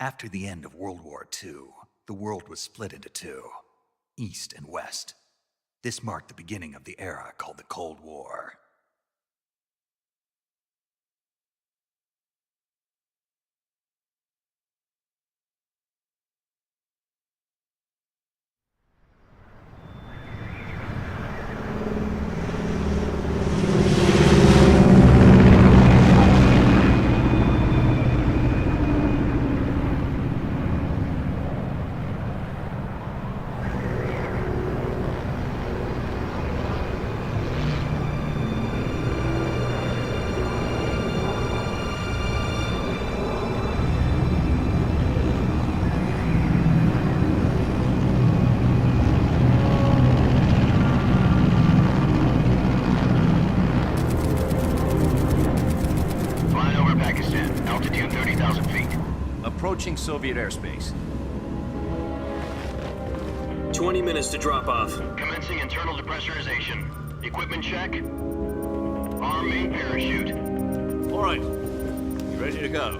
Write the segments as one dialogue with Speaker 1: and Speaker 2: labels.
Speaker 1: After the end of World War II, the world was split into two, East and West. This marked the beginning of the era called the Cold War.
Speaker 2: Approaching Soviet airspace.
Speaker 3: 20 minutes to drop off.
Speaker 4: Commencing internal depressurization. Equipment check. Arm main parachute.
Speaker 2: All right. You ready to go?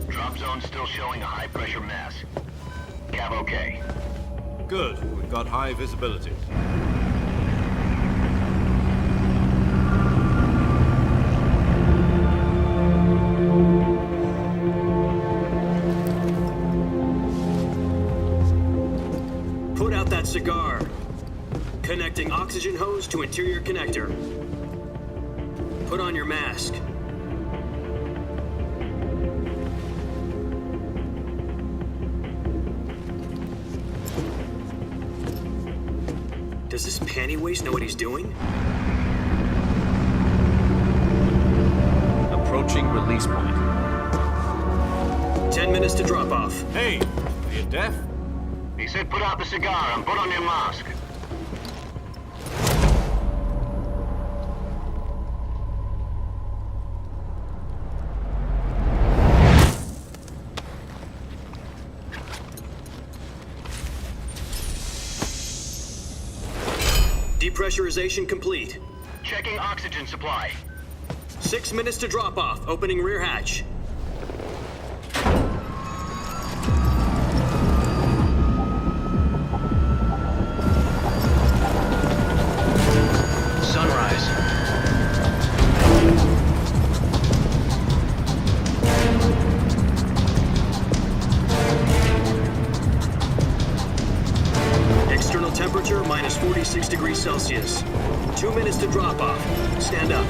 Speaker 4: Drop zone still showing a high pressure mass. Cav okay.
Speaker 2: Good. We've got high visibility.
Speaker 3: Put out that cigar. Connecting oxygen hose to interior connector. Put on your mask. Does this panty waste know what he's doing?
Speaker 2: Approaching release point.
Speaker 3: 10 minutes to drop off.
Speaker 2: Hey, are you deaf?
Speaker 4: He said put out the cigar and put on your mask.
Speaker 3: Depressurization complete.
Speaker 4: Checking oxygen supply.
Speaker 3: 6 minutes to drop off. Opening rear hatch.
Speaker 4: Sunrise.
Speaker 3: External temperature minus 46 degrees Celsius. 2 minutes to drop off. Stand up.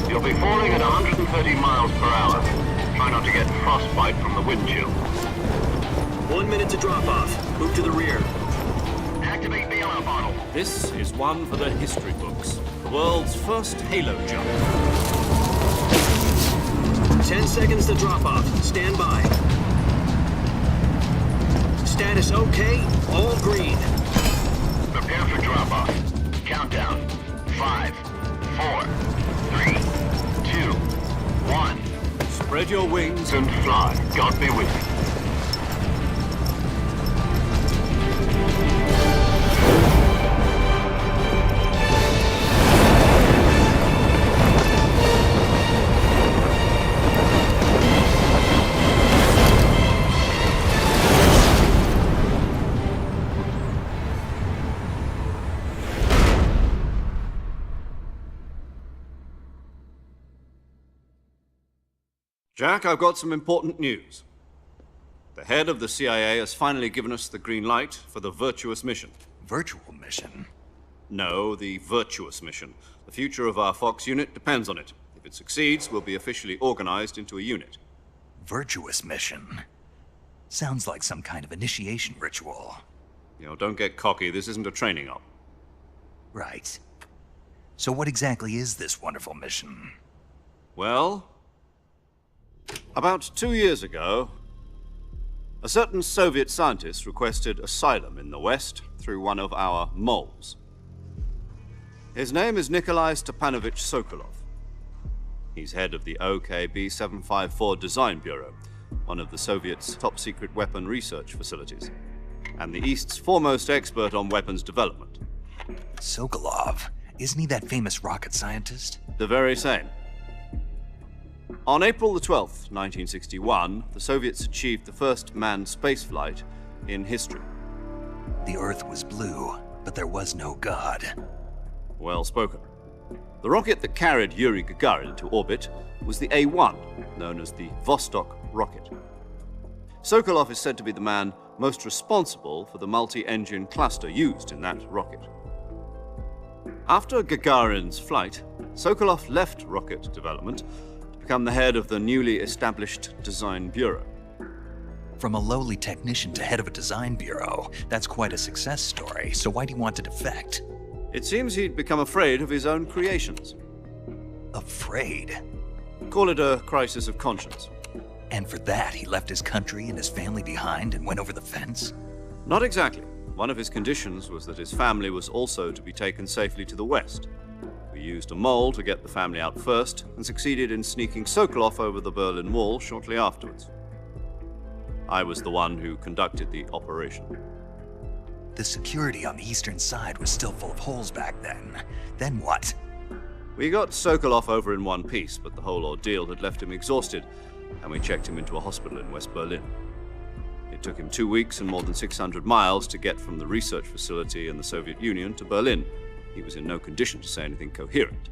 Speaker 4: You'll be falling at 130 miles per hour. Try not to get frostbite from the wind chill.
Speaker 3: 1 minute to drop off. Move to the rear.
Speaker 4: Activate bailout bottle.
Speaker 2: This is one for the history books. The world's first halo jump.
Speaker 3: 10 seconds to drop off. Stand by. Status okay. All green.
Speaker 4: Prepare for drop off. Countdown. 5, 4, 3, 2, 1.
Speaker 2: Spread your wings
Speaker 4: And fly. God be with you.
Speaker 2: Jack, I've got some important news. The head of the CIA has finally given us the green light for the virtuous mission.
Speaker 1: Virtual mission?
Speaker 2: No, the virtuous mission. The future of our Fox unit depends on it. If it succeeds, we'll be officially organized into a unit.
Speaker 1: Virtuous mission? Sounds like some kind of initiation ritual.
Speaker 2: You know, don't get cocky. This isn't a training op.
Speaker 1: Right. So what exactly is this wonderful mission?
Speaker 2: Well, about 2 years ago, a certain Soviet scientist requested asylum in the West through one of our moles. His name is Nikolai Stepanovich Sokolov. He's head of the OKB-754 Design Bureau, one of the Soviets' top-secret weapon research facilities, and the East's foremost expert on weapons development.
Speaker 1: Sokolov, isn't he that famous rocket scientist?
Speaker 2: The very same. On April the 12th, 1961, the Soviets achieved the first manned spaceflight in history.
Speaker 1: The Earth was blue, but there was no God.
Speaker 2: Well spoken. The rocket that carried Yuri Gagarin to orbit was the A-1, known as the Vostok rocket. Sokolov is said to be the man most responsible for the multi-engine cluster used in that rocket. After Gagarin's flight, Sokolov left rocket development to become the head of the newly established Design Bureau.
Speaker 1: From a lowly technician to head of a design bureau, that's quite a success story, so why'd he want to defect?
Speaker 2: It seems he'd become afraid of his own creations.
Speaker 1: Afraid?
Speaker 2: Call it a crisis of conscience.
Speaker 1: And for that, he left his country and his family behind and went over the fence?
Speaker 2: Not exactly. One of his conditions was that his family was also to be taken safely to the west. We used a mole to get the family out first and succeeded in sneaking Sokolov over the Berlin Wall shortly afterwards. I was the one who conducted the operation.
Speaker 1: The security on the eastern side was still full of holes back then. Then what?
Speaker 2: We got Sokolov over in one piece, but the whole ordeal had left him exhausted, and we checked him into a hospital in West Berlin. It took him 2 weeks and more than 600 miles to get from the research facility in the Soviet Union to Berlin. He was in no condition to say anything coherent.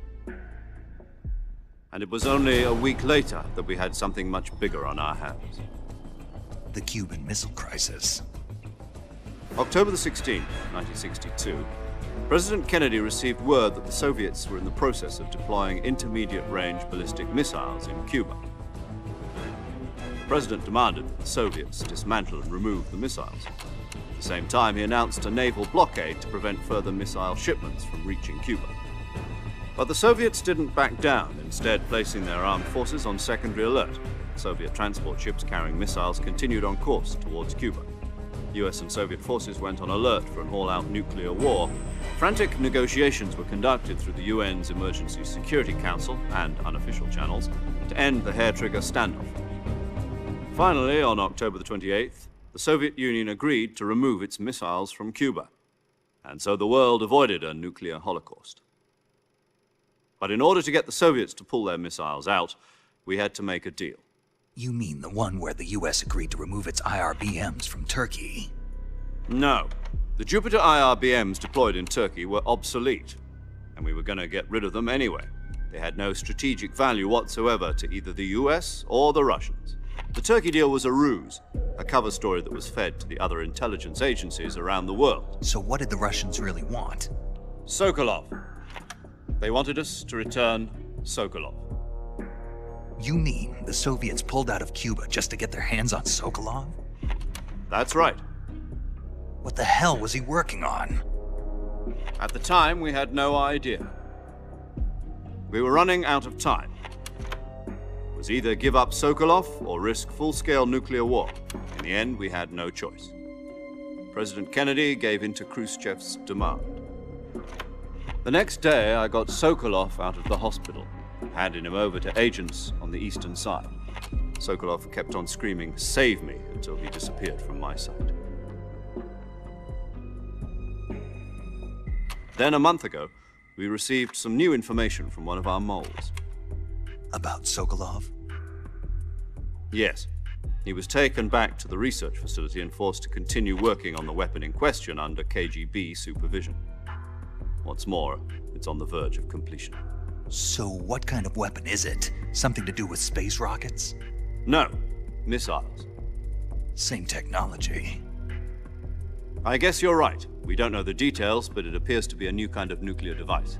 Speaker 2: And it was only a week later that we had something much bigger on our hands.
Speaker 1: The Cuban Missile Crisis.
Speaker 2: October the 16th, 1962, President Kennedy received word that the Soviets were in the process of deploying intermediate-range ballistic missiles in Cuba. The President demanded that the Soviets dismantle and remove the missiles. At the same time, he announced a naval blockade to prevent further missile shipments from reaching Cuba. But the Soviets didn't back down, instead placing their armed forces on secondary alert. Soviet transport ships carrying missiles continued on course towards Cuba. US and Soviet forces went on alert for an all-out nuclear war. Frantic negotiations were conducted through the UN's Emergency Security Council and unofficial channels to end the hair-trigger standoff. Finally, on October the 28th, the Soviet Union agreed to remove its missiles from Cuba, and so the world avoided a nuclear holocaust. But in order to get the Soviets to pull their missiles out, we had to make a deal.
Speaker 1: You mean the one where the US agreed to remove its IRBMs from Turkey?
Speaker 2: No. The Jupiter IRBMs deployed in Turkey were obsolete, and we were going to get rid of them anyway. They had no strategic value whatsoever to either the US or the Russians. The Turkey deal was a ruse, a cover story that was fed to the other intelligence agencies around the world.
Speaker 1: So what did the Russians really want?
Speaker 2: Sokolov. They wanted us to return Sokolov.
Speaker 1: You mean the Soviets pulled out of Cuba just to get their hands on Sokolov?
Speaker 2: That's right.
Speaker 1: What the hell was he working on?
Speaker 2: At the time, we had no idea. We were running out of time. It was either give up Sokolov or risk full-scale nuclear war. In the end, we had no choice. President Kennedy gave in to Khrushchev's demand. The next day, I got Sokolov out of the hospital, handing him over to agents on the eastern side. Sokolov kept on screaming, "Save me," until he disappeared from my sight. Then a month ago, we received some new information from one of our moles.
Speaker 1: About Sokolov?
Speaker 2: Yes. He was taken back to the research facility and forced to continue working on the weapon in question under KGB supervision. What's more, it's on the verge of completion.
Speaker 1: So what kind of weapon is it? Something to do with space rockets?
Speaker 2: No, missiles.
Speaker 1: Same technology.
Speaker 2: I guess you're right. We don't know the details, but it appears to be a new kind of nuclear device.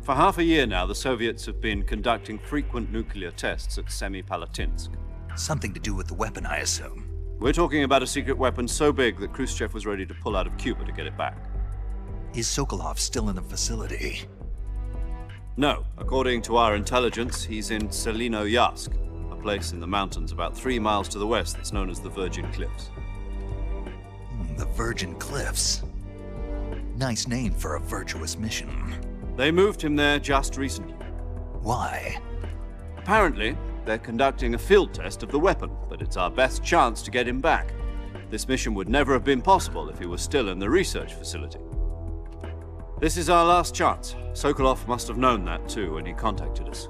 Speaker 2: For half a year now, the Soviets have been conducting frequent nuclear tests at Semipalatinsk.
Speaker 1: Something to do with the weapon, I assume.
Speaker 2: We're talking about a secret weapon so big that Khrushchev was ready to pull out of Cuba to get it back.
Speaker 1: Is Sokolov still in the facility?
Speaker 2: No. According to our intelligence, he's in Selinoyarsk, a place in the mountains about 3 miles to the west that's known as the Virgin Cliffs.
Speaker 1: The Virgin Cliffs. Nice name for a virtuous mission.
Speaker 2: They moved him there just recently.
Speaker 1: Why?
Speaker 2: Apparently, they're conducting a field test of the weapon, but it's our best chance to get him back. This mission would never have been possible if he was still in the research facility. This is our last chance. Sokolov must have known that too when he contacted us.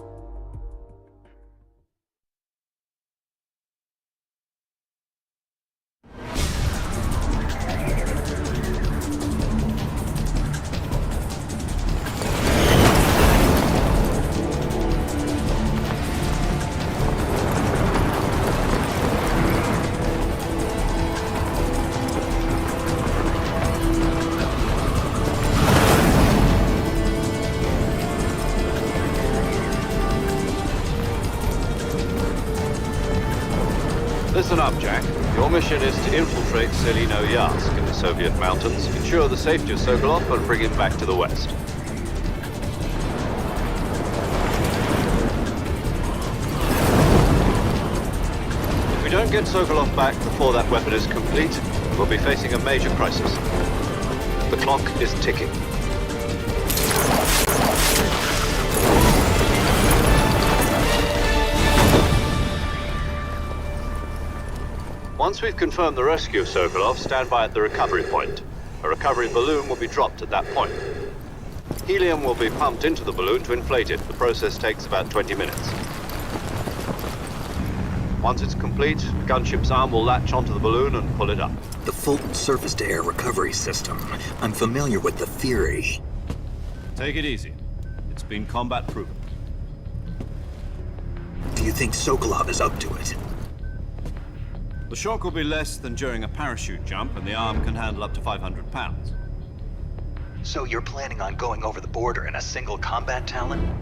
Speaker 2: Listen up, Jack. Your mission is to infiltrate Selino Yask in the Soviet mountains, ensure the safety of Sokolov, and bring him back to the West. If we don't get Sokolov back before that weapon is complete, we'll be facing a major crisis. The clock is ticking. Once we've confirmed the rescue of Sokolov, stand by at the recovery point. A recovery balloon will be dropped at that point. Helium will be pumped into the balloon to inflate it. The process takes about 20 minutes. Once it's complete, the gunship's arm will latch onto the balloon and pull it up.
Speaker 5: The Fulton surface-to-air recovery system. I'm familiar with the theory.
Speaker 2: Take it easy. It's been combat-proven.
Speaker 5: Do you think Sokolov is up to it?
Speaker 2: The shock will be less than during a parachute jump, and the arm can handle up to 500 pounds.
Speaker 1: So you're planning on going over the border in a single combat Talon?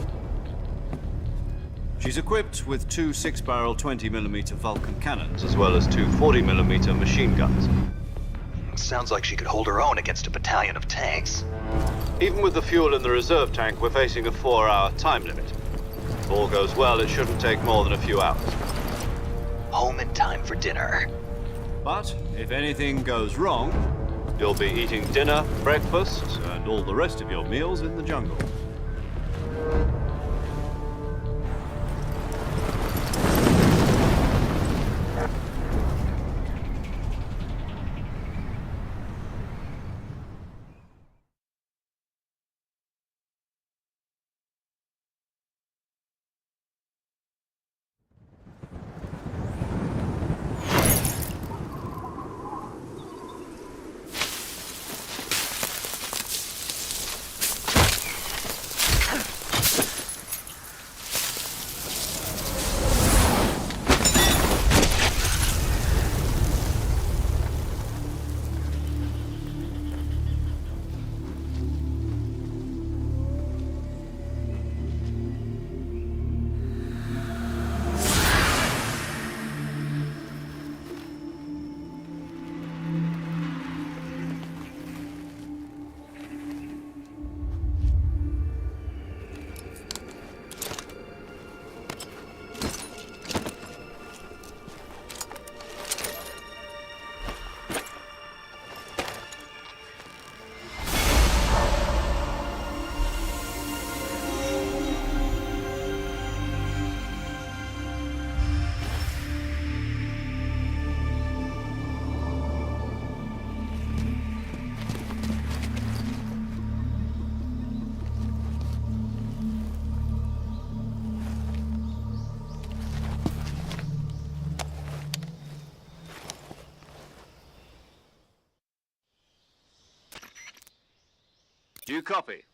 Speaker 2: She's equipped with two 6-barrel 20mm Vulcan cannons, as well as two 40mm machine guns.
Speaker 1: Sounds like she could hold her own against a battalion of tanks.
Speaker 2: Even with the fuel in the reserve tank, we're facing a 4-hour time limit. If all goes well, it shouldn't take more than a few hours.
Speaker 1: Home in time for dinner.
Speaker 2: But if anything goes wrong, you'll be eating dinner, breakfast, and all the rest of your meals in the jungle. Do you copy?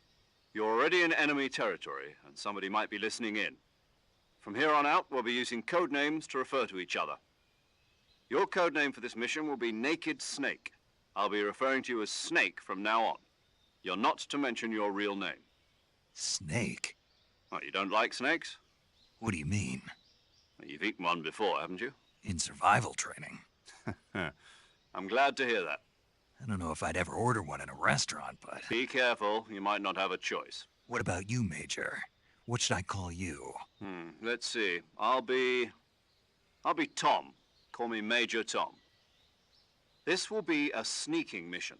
Speaker 2: You're already in enemy territory, and somebody might be listening in. From here on out, we'll be using code names to refer to each other. Your code name for this mission will be Naked Snake. I'll be referring to you as Snake from now on. You're not to mention your real name.
Speaker 1: Snake?
Speaker 2: Oh, you don't like snakes?
Speaker 1: What do you mean?
Speaker 2: Well, you've eaten one before, haven't you?
Speaker 1: In survival training.
Speaker 2: I'm glad to hear that.
Speaker 1: I don't know if I'd ever order one in a restaurant, but...
Speaker 2: Be careful, you might not have a choice.
Speaker 1: What about you, Major? What should I call you?
Speaker 2: Let's see. I'll be Tom. Call me Major Tom. This will be a sneaking mission.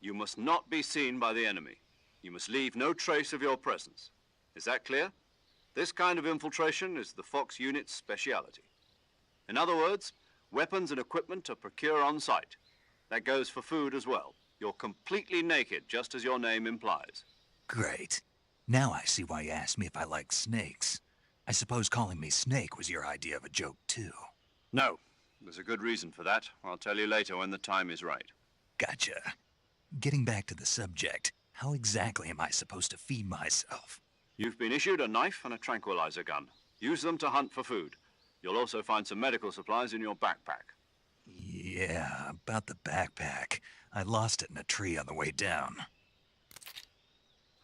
Speaker 2: You must not be seen by the enemy. You must leave no trace of your presence. Is that clear? This kind of infiltration is the Fox unit's speciality. In other words, weapons and equipment are procured on site. That goes for food as well. You're completely naked, just as your name implies.
Speaker 1: Great. Now I see why you asked me if I like snakes. I suppose calling me Snake was your idea of a joke, too.
Speaker 2: No, there's a good reason for that. I'll tell you later when the time is right.
Speaker 1: Gotcha. Getting back to the subject, how exactly am I supposed to feed myself?
Speaker 2: You've been issued a knife and a tranquilizer gun. Use them to hunt for food. You'll also find some medical supplies in your backpack.
Speaker 1: Yeah, about the backpack. I lost it in a tree on the way down.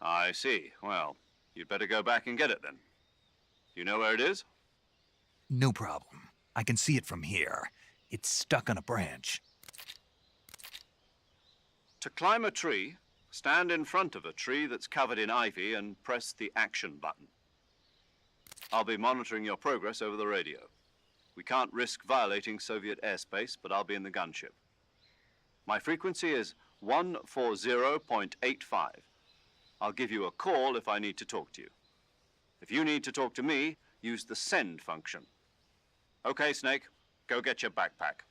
Speaker 2: I see. Well, you'd better go back and get it then. You know where it is?
Speaker 1: No problem. I can see it from here. It's stuck on a branch.
Speaker 2: To climb a tree, stand in front of a tree that's covered in ivy and press the action button. I'll be monitoring your progress over the radio. We can't risk violating Soviet airspace, but I'll be in the gunship. My frequency is 140.85. I'll give you a call if I need to talk to you. If you need to talk to me, use the send function. Okay, Snake, go get your backpack.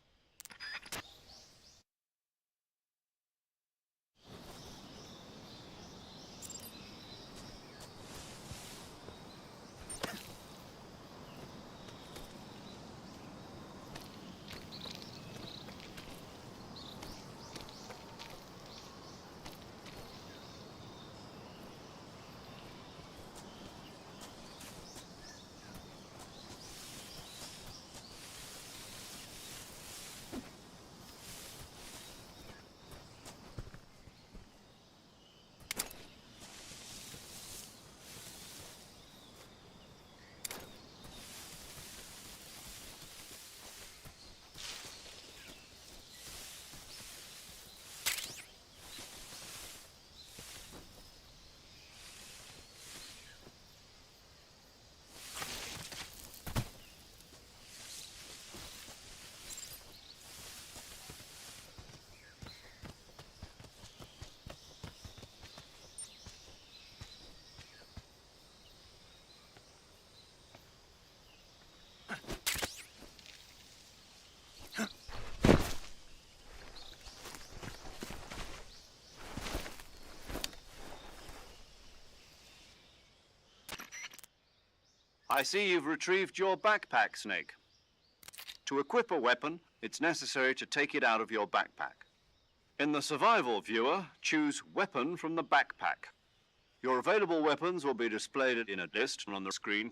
Speaker 2: I see you've retrieved your backpack, Snake. To equip a weapon, it's necessary to take it out of your backpack. In the survival viewer, choose Weapon from the backpack. Your available weapons will be displayed in a list on the screen.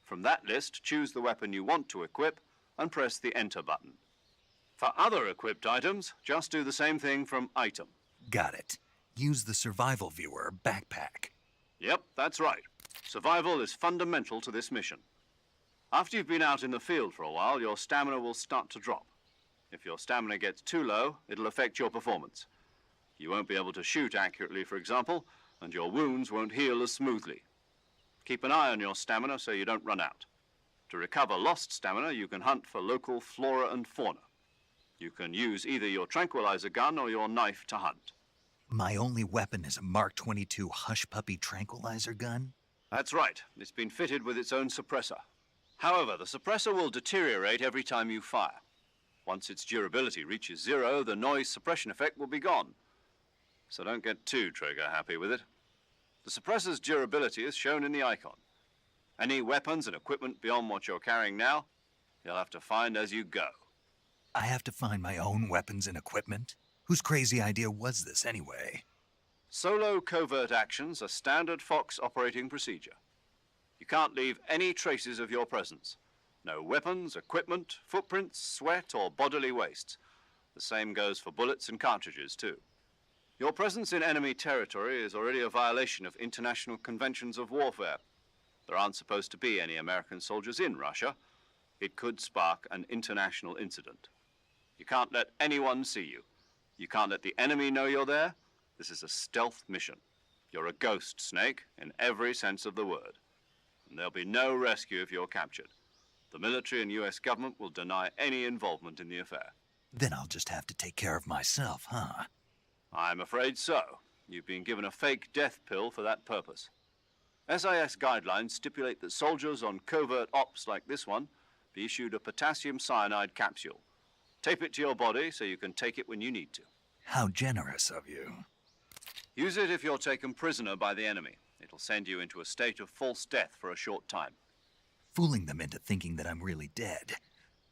Speaker 2: From that list, choose the weapon you want to equip and press the Enter button. For other equipped items, just do the same thing from Item.
Speaker 1: Got it. Use the survival viewer backpack.
Speaker 2: Yep, that's right. Survival is fundamental to this mission. After you've been out in the field for a while, your stamina will start to drop. If your stamina gets too low, it'll affect your performance. You won't be able to shoot accurately, for example, and your wounds won't heal as smoothly. Keep an eye on your stamina so you don't run out. To recover lost stamina, you can hunt for local flora and fauna. You can use either your tranquilizer gun or your knife to hunt.
Speaker 1: My only weapon is a Mark 22 Hush Puppy tranquilizer gun?
Speaker 2: That's right. It's been fitted with its own suppressor. However, the suppressor will deteriorate every time you fire. Once its durability reaches 0, the noise suppression effect will be gone. So don't get too trigger-happy with it. The suppressor's durability is shown in the icon. Any weapons and equipment beyond what you're carrying now, you'll have to find as you go.
Speaker 1: I have to find my own weapons and equipment? Whose crazy idea was this, anyway?
Speaker 2: Solo covert actions are standard Fox operating procedure. You can't leave any traces of your presence. No weapons, equipment, footprints, sweat, or bodily waste. The same goes for bullets and cartridges, too. Your presence in enemy territory is already a violation of international conventions of warfare. There aren't supposed to be any American soldiers in Russia. It could spark an international incident. You can't let anyone see you. You can't let the enemy know you're there. This is a stealth mission. You're a ghost, Snake, in every sense of the word. And there'll be no rescue if you're captured. The military and US government will deny any involvement in the affair.
Speaker 1: Then I'll just have to take care of myself, huh?
Speaker 2: I'm afraid so. You've been given a fake death pill for that purpose. SAS guidelines stipulate that soldiers on covert ops like this one be issued a potassium cyanide capsule. Tape it to your body so you can take it when you need to.
Speaker 1: How generous of you.
Speaker 2: Use it if you're taken prisoner by the enemy. It'll send you into a state of false death for a short time.
Speaker 1: Fooling them into thinking that I'm really dead.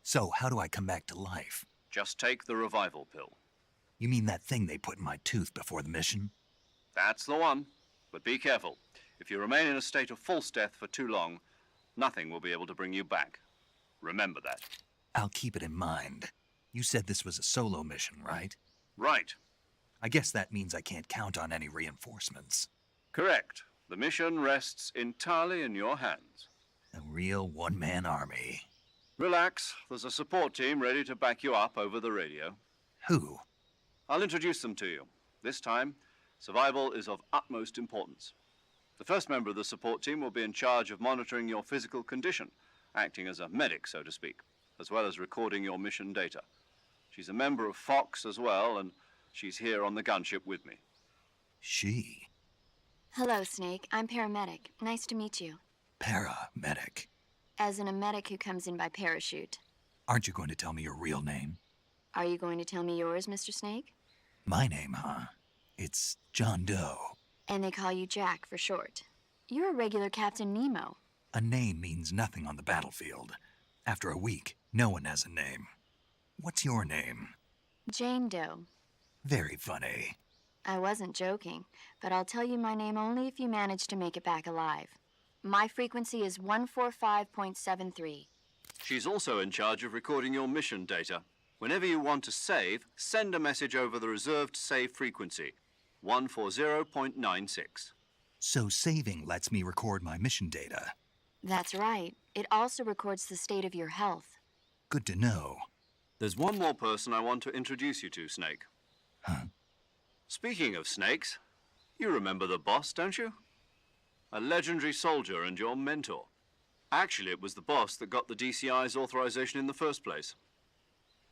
Speaker 1: So, how do I come back to life?
Speaker 2: Just take the revival pill.
Speaker 1: You mean that thing they put in my tooth before the mission?
Speaker 2: That's the one. But be careful. If you remain in a state of false death for too long, nothing will be able to bring you back. Remember that.
Speaker 1: I'll keep it in mind. You said this was a solo mission, right?
Speaker 2: Right.
Speaker 1: I guess that means I can't count on any reinforcements.
Speaker 2: Correct. The mission rests entirely in your hands.
Speaker 1: A real one-man army.
Speaker 2: Relax. There's a support team ready to back you up over the radio.
Speaker 1: Who?
Speaker 2: I'll introduce them to you. This time, survival is of utmost importance. The first member of the support team will be in charge of monitoring your physical condition, acting as a medic, so to speak, as well as recording your mission data. She's a member of Fox as well, and she's here on the gunship with me.
Speaker 1: She?
Speaker 6: Hello, Snake. I'm paramedic. Nice to meet you.
Speaker 1: Paramedic.
Speaker 6: As in a medic who comes in by parachute.
Speaker 1: Aren't you going to tell me your real name?
Speaker 6: Are you going to tell me yours, Mr. Snake?
Speaker 1: My name, huh? It's John Doe.
Speaker 6: And they call you Jack for short. You're a regular Captain Nemo.
Speaker 1: A name means nothing on the battlefield. After a week, no one has a name. What's your name?
Speaker 6: Jane Doe.
Speaker 1: Very funny.
Speaker 6: I wasn't joking, but I'll tell you my name only if you manage to make it back alive. My frequency is 145.73.
Speaker 2: She's also in charge of recording your mission data. Whenever you want to save, send a message over the reserved save frequency, 140.96.
Speaker 1: So saving lets me record my mission data.
Speaker 6: That's right. It also records the state of your health.
Speaker 1: Good to know.
Speaker 2: There's one more person I want to introduce you to, Snake.
Speaker 1: Huh?
Speaker 2: Speaking of snakes, you remember the boss, don't you? A legendary soldier and your mentor. Actually, it was the boss that got the DCI's authorization in the first place.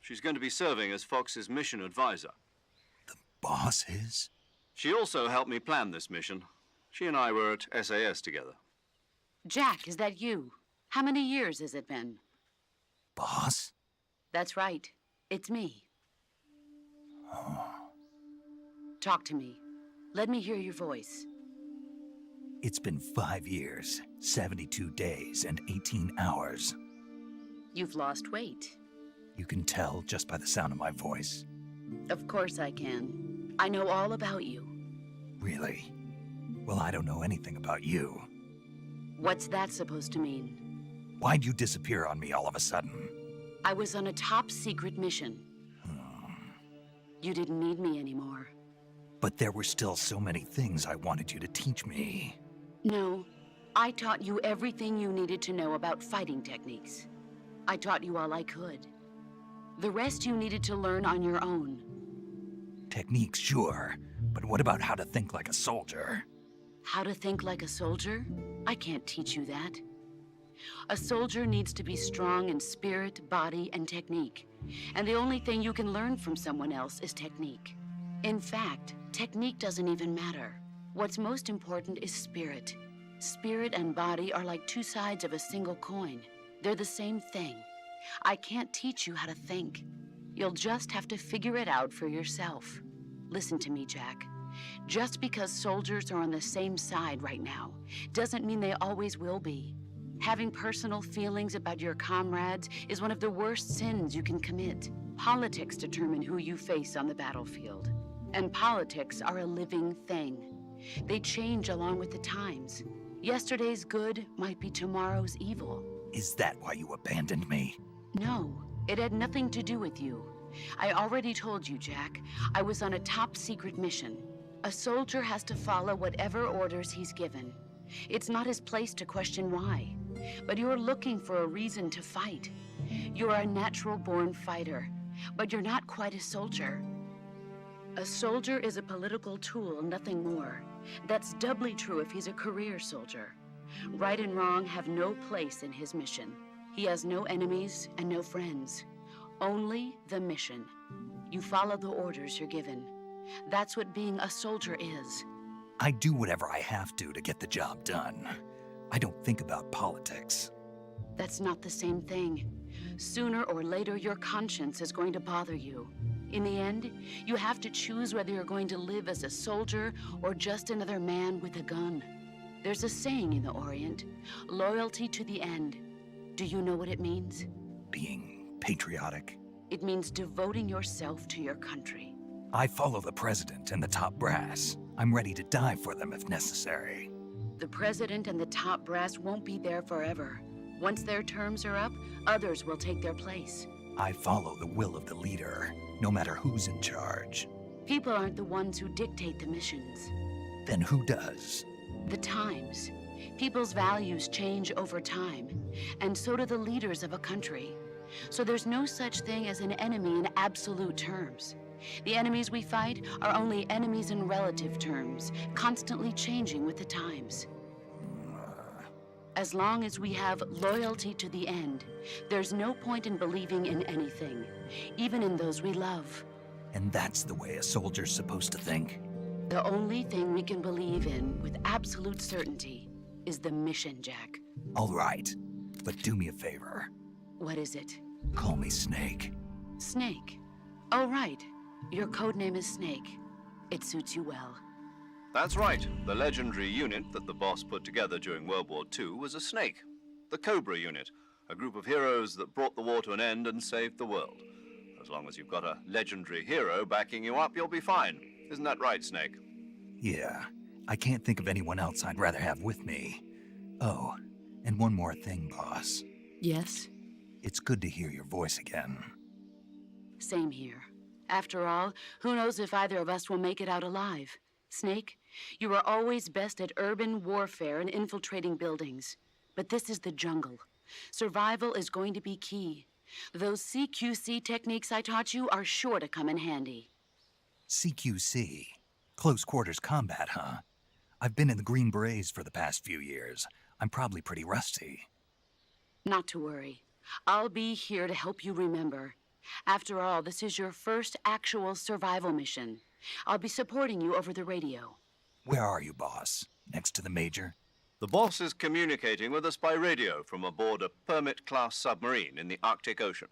Speaker 2: She's going to be serving as Fox's mission advisor.
Speaker 1: The boss is?
Speaker 2: She also helped me plan this mission. She and I were at SAS together.
Speaker 7: Jack, is that you? How many years has it been?
Speaker 1: Boss?
Speaker 7: That's right. It's me. Talk to me. Let me hear your voice.
Speaker 1: It's been 5 years, 72 days, and 18 hours.
Speaker 7: You've lost weight.
Speaker 1: You can tell just by the sound of my voice.
Speaker 7: Of course I can. I know all about you.
Speaker 1: Really? Well, I don't know anything about you.
Speaker 7: What's that supposed to mean?
Speaker 1: Why'd you disappear on me all of a sudden?
Speaker 7: I was on a top-secret mission. You didn't need me anymore.
Speaker 1: But there were still so many things I wanted you to teach me.
Speaker 7: No, I taught you everything you needed to know about fighting techniques. I taught you all I could. The rest you needed to learn on your own.
Speaker 1: Techniques, sure. But what about how to think like a soldier?
Speaker 7: How to think like a soldier? I can't teach you that. A soldier needs to be strong in spirit, body, and technique. And the only thing you can learn from someone else is technique. In fact, technique doesn't even matter. What's most important is spirit. Spirit and body are like two sides of a single coin. They're the same thing. I can't teach you how to think. You'll just have to figure it out for yourself. Listen to me, Jack. Just because soldiers are on the same side right now doesn't mean they always will be. Having personal feelings about your comrades is one of the worst sins you can commit. Politics determine who you face on the battlefield. And politics are a living thing. They change along with the times. Yesterday's good might be tomorrow's evil.
Speaker 1: Is that why you abandoned me?
Speaker 7: No, it had nothing to do with you. I already told you, Jack. I was on a top-secret mission. A soldier has to follow whatever orders he's given. It's not his place to question why. But you're looking for a reason to fight. You're a natural-born fighter, but you're not quite a soldier. A soldier is a political tool, nothing more. That's doubly true if he's a career soldier. Right and wrong have no place in his mission. He has no enemies and no friends. Only the mission. You follow the orders you're given. That's what being a soldier is.
Speaker 1: I do whatever I have to get the job done. I don't think about politics.
Speaker 7: That's not the same thing. Sooner or later, your conscience is going to bother you. In the end, you have to choose whether you're going to live as a soldier or just another man with a gun. There's a saying in the Orient, loyalty to the end. Do you know what it means?
Speaker 1: Being patriotic.
Speaker 7: It means devoting yourself to your country.
Speaker 1: I follow the president and the top brass. I'm ready to die for them if necessary.
Speaker 7: The president and the top brass won't be there forever. Once their terms are up, others will take their place.
Speaker 1: I follow the will of the leader, no matter who's in charge.
Speaker 7: People aren't the ones who dictate the missions.
Speaker 1: Then who does?
Speaker 7: The times. People's values change over time, and so do the leaders of a country. So there's no such thing as an enemy in absolute terms. The enemies we fight are only enemies in relative terms, constantly changing with the times. As long as we have loyalty to the end, there's no point in believing in anything, even in those we love.
Speaker 1: And that's the way a soldier's supposed to think?
Speaker 7: The only thing we can believe in with absolute certainty is the mission, Jack.
Speaker 1: All right, but do me a favor.
Speaker 7: What is it?
Speaker 1: Call me Snake.
Speaker 7: Snake. Oh, right. Your code name is Snake. It suits you well.
Speaker 2: That's right. The legendary unit that the boss put together during World War II was a snake. The Cobra unit, a group of heroes that brought the war to an end and saved the world. As long as you've got a legendary hero backing you up, you'll be fine. Isn't that right, Snake?
Speaker 1: Yeah, I can't think of anyone else I'd rather have with me. Oh, and one more thing, boss.
Speaker 7: Yes?
Speaker 1: It's good to hear your voice again.
Speaker 7: Same here. After all, who knows if either of us will make it out alive? Snake, you are always best at urban warfare and infiltrating buildings. But this is the jungle. Survival is going to be key. Those CQC techniques I taught you are sure to come in handy.
Speaker 1: CQC? Close quarters combat, huh? I've been in the Green Berets for the past few years. I'm probably pretty rusty.
Speaker 7: Not to worry. I'll be here to help you remember. After all, this is your first actual survival mission. I'll be supporting you over the radio.
Speaker 1: Where are you, boss? Next to the Major?
Speaker 2: The boss is communicating with us by radio from aboard a Permit-class submarine in the Arctic Ocean.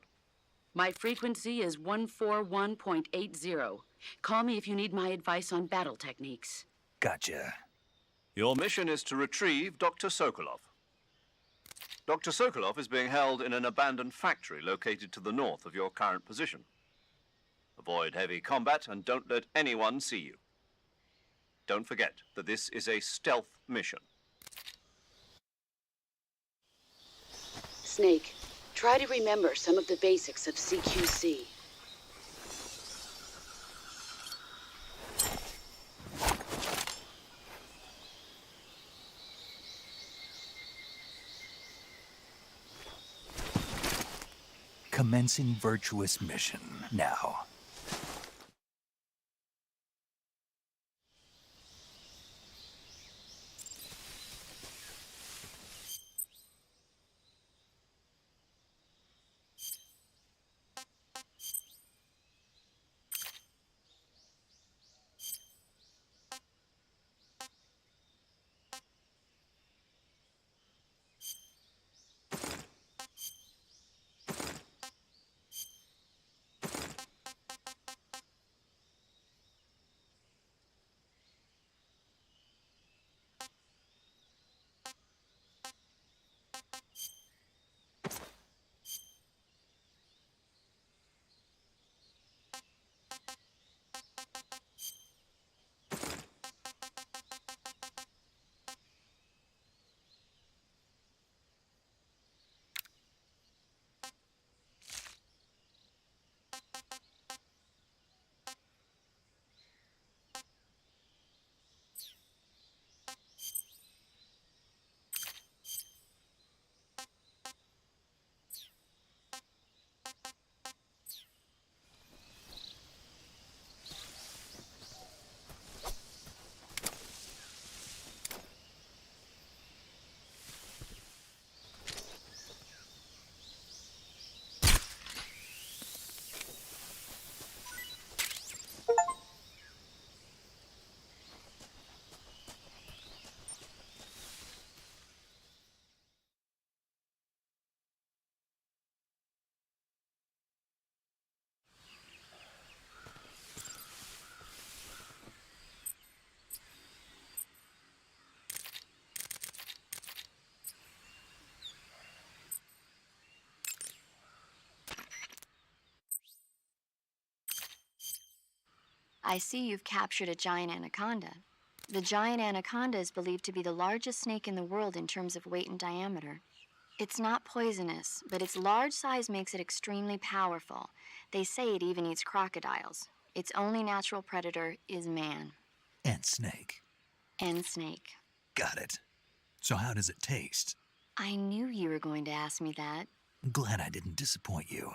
Speaker 7: My frequency is 141.80. Call me if you need my advice on battle techniques.
Speaker 1: Gotcha.
Speaker 2: Your mission is to retrieve Dr. Sokolov. Dr. Sokolov is being held in an abandoned factory located to the north of your current position. Avoid heavy combat and don't let anyone see you. Don't forget that this is a stealth mission.
Speaker 7: Snake, try to remember some of the basics of CQC.
Speaker 1: Commencing virtuous mission now.
Speaker 6: I see you've captured a giant anaconda. The giant anaconda is believed to be the largest snake in the world in terms of weight and diameter. It's not poisonous, but its large size makes it extremely powerful. They say it even eats crocodiles. Its only natural predator is man.
Speaker 1: And snake.
Speaker 6: And snake.
Speaker 1: Got it. So how does it taste?
Speaker 6: I knew you were going to ask me that.
Speaker 1: I'm glad I didn't disappoint you.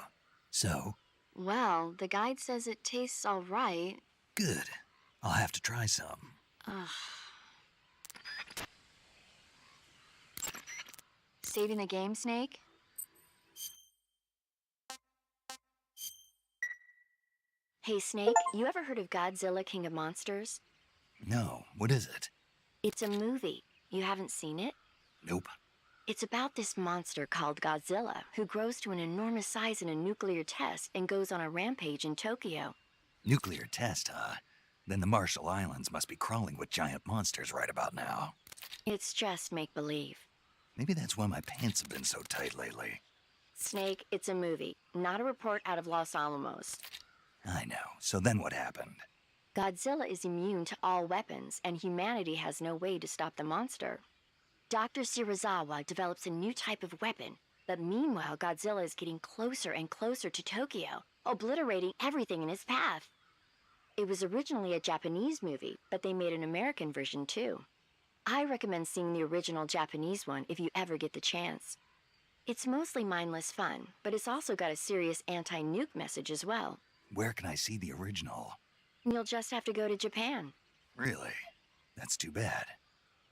Speaker 1: So?
Speaker 6: Well, the guide says it tastes all right.
Speaker 1: Good. I'll have to try some.
Speaker 6: Ugh. Saving the game, Snake? Hey, Snake, you ever heard of Godzilla, King of Monsters?
Speaker 1: No, what is it?
Speaker 6: It's a movie. You haven't seen it?
Speaker 1: Nope.
Speaker 6: It's about this monster called Godzilla, who grows to an enormous size in a nuclear test and goes on a rampage in Tokyo.
Speaker 1: Nuclear test, huh? Then the Marshall Islands must be crawling with giant monsters right about now.
Speaker 6: It's just make-believe.
Speaker 1: Maybe that's why my pants have been so tight lately.
Speaker 6: Snake, it's a movie, not a report out of Los Alamos.
Speaker 1: I know. So then what happened?
Speaker 6: Godzilla is immune to all weapons, and humanity has no way to stop the monster. Dr. Shirazawa develops a new type of weapon, but meanwhile Godzilla is getting closer and closer to Tokyo, obliterating everything in his path. It was originally a Japanese movie, but they made an American version too. I recommend seeing the original Japanese one if you ever get the chance. It's mostly mindless fun, but it's also got a serious anti-nuke message as well.
Speaker 1: Where can I see the original?
Speaker 6: You'll just have to go to Japan.
Speaker 1: Really? That's too bad.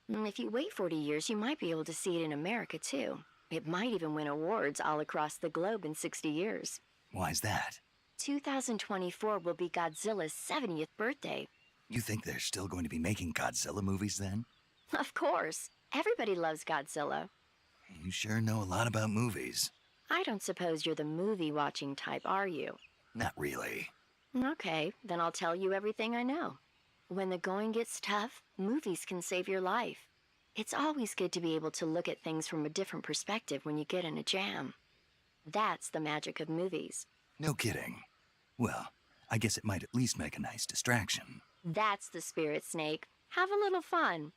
Speaker 6: If you wait 40 years, you might be able to see it in America too. It might even win awards all across the globe in 60 years.
Speaker 1: Why's that?
Speaker 6: 2024 will be Godzilla's 70th birthday.
Speaker 1: You think they're still going to be making Godzilla movies then?
Speaker 6: Of course. Everybody loves Godzilla.
Speaker 1: You sure know a lot about movies.
Speaker 6: I don't suppose you're the movie-watching type, are you?
Speaker 1: Not really.
Speaker 6: Okay, then I'll tell you everything I know. When the going gets tough, movies can save your life. It's always good to be able to look at things from a different perspective when you get in a jam. That's the magic of movies.
Speaker 1: No kidding. Well, I guess it might at least make a nice distraction.
Speaker 6: That's the spirit, Snake. Have a little fun.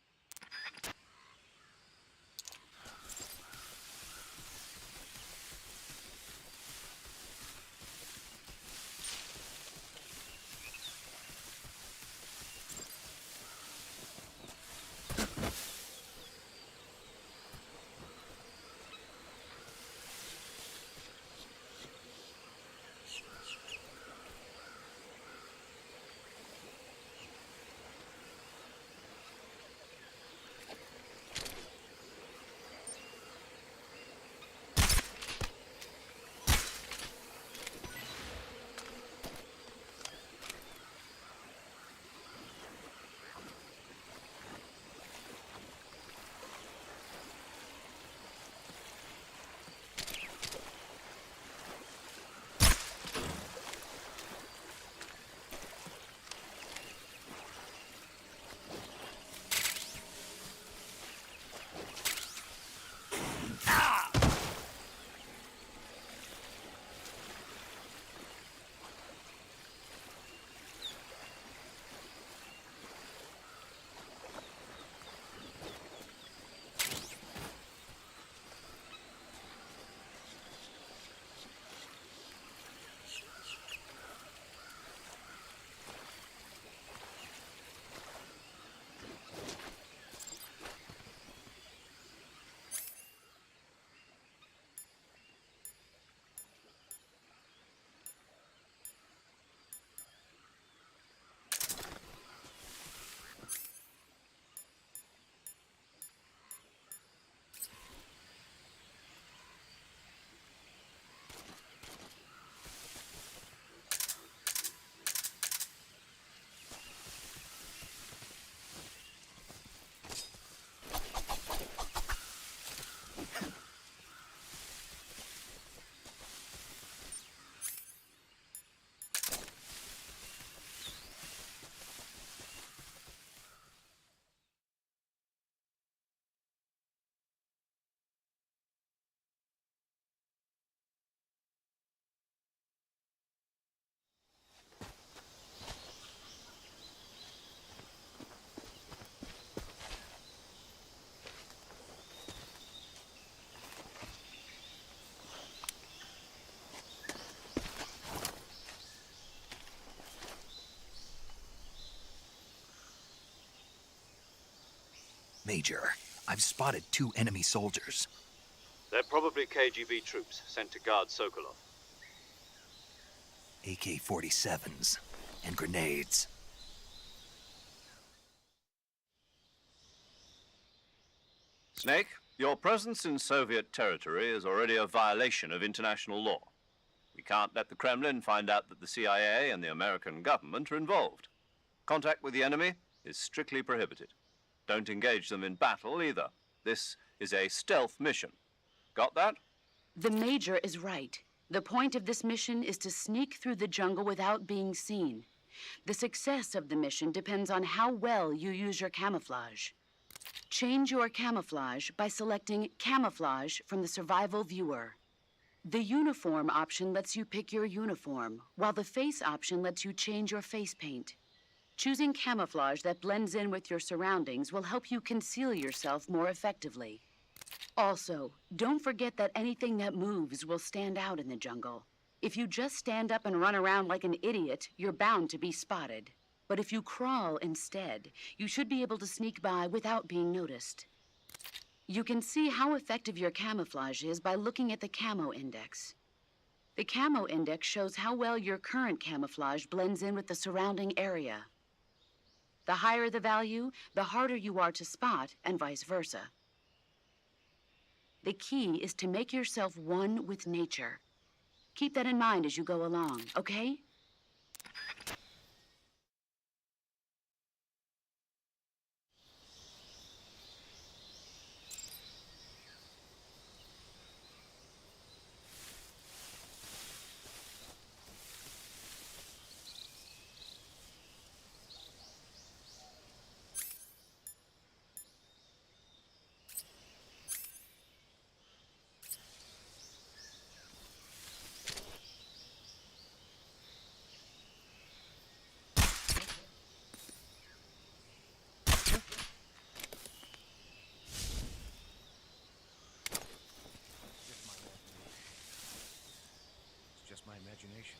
Speaker 1: Major, I've spotted 2 enemy soldiers.
Speaker 2: They're probably KGB troops sent to guard Sokolov.
Speaker 1: AK-47s and grenades.
Speaker 2: Snake, your presence in Soviet territory is already a violation of international law. We can't let the Kremlin find out that the CIA and the American government are involved. Contact with the enemy is strictly prohibited. Don't engage them in battle either. This is a stealth mission. Got that?
Speaker 7: The Major is right. The point of this mission is to sneak through the jungle without being seen. The success of the mission depends on how well you use your camouflage. Change your camouflage by selecting Camouflage from the Survival Viewer. The Uniform option lets you pick your uniform, while the Face option lets you change your face paint. Choosing camouflage that blends in with your surroundings will help you conceal yourself more effectively. Also, don't forget that anything that moves will stand out in the jungle. If you just stand up and run around like an idiot, you're bound to be spotted. But if you crawl instead, you should be able to sneak by without being noticed. You can see how effective your camouflage is by looking at the camo index. The camo index shows how well your current camouflage blends in with the surrounding area. The higher the value, the harder you are to spot, and vice versa. The key is to make yourself one with nature. Keep that in mind as you go along, okay?
Speaker 8: Just my imagination.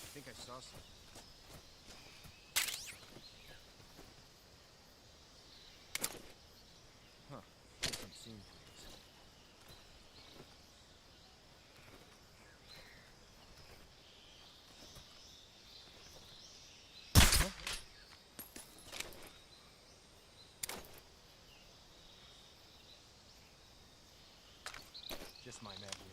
Speaker 8: I think I saw something. Huh. Guess I'm seeing things. Huh? Just my imagination.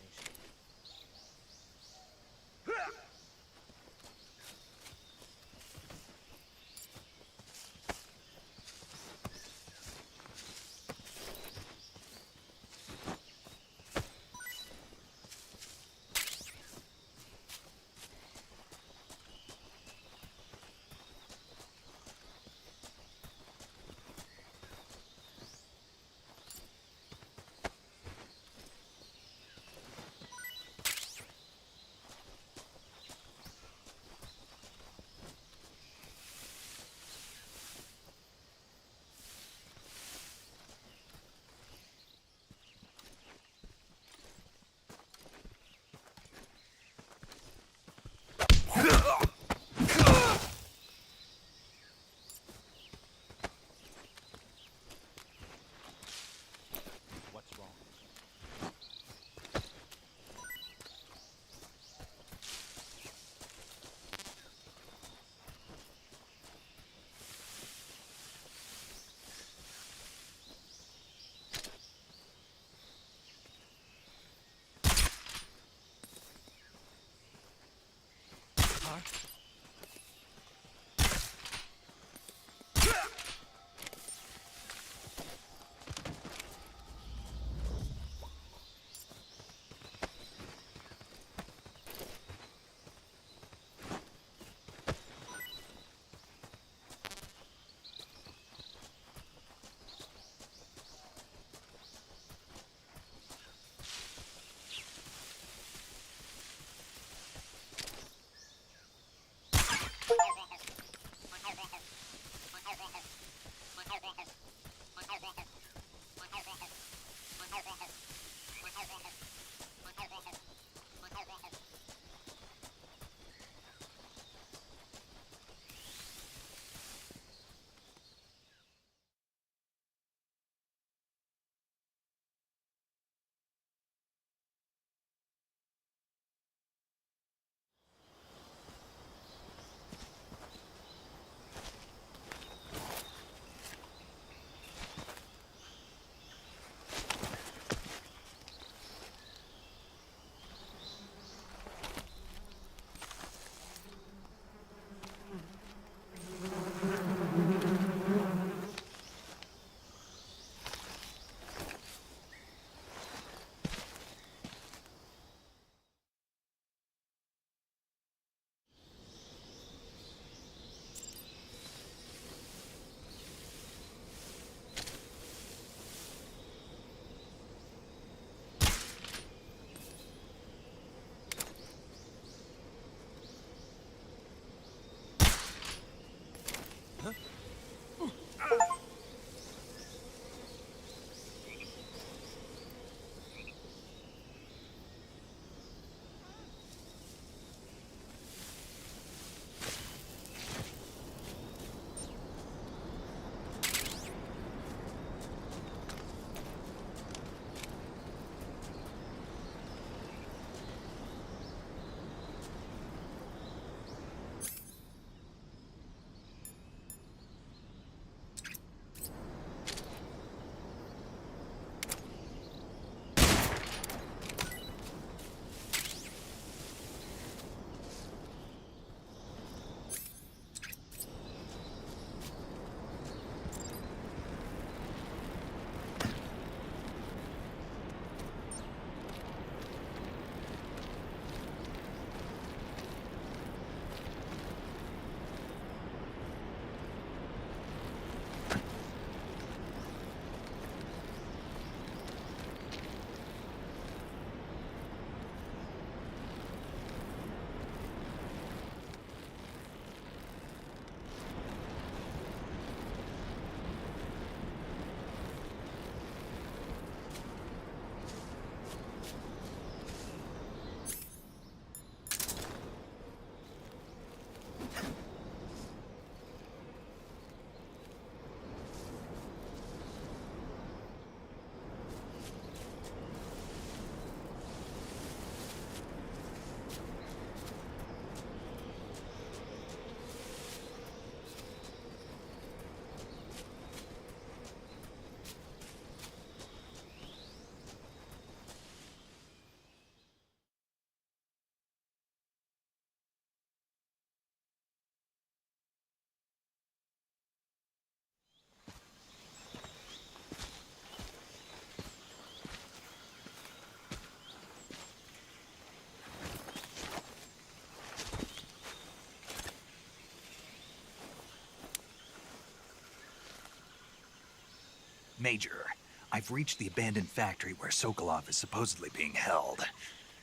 Speaker 1: Major, I've reached the abandoned factory where Sokolov is supposedly being held.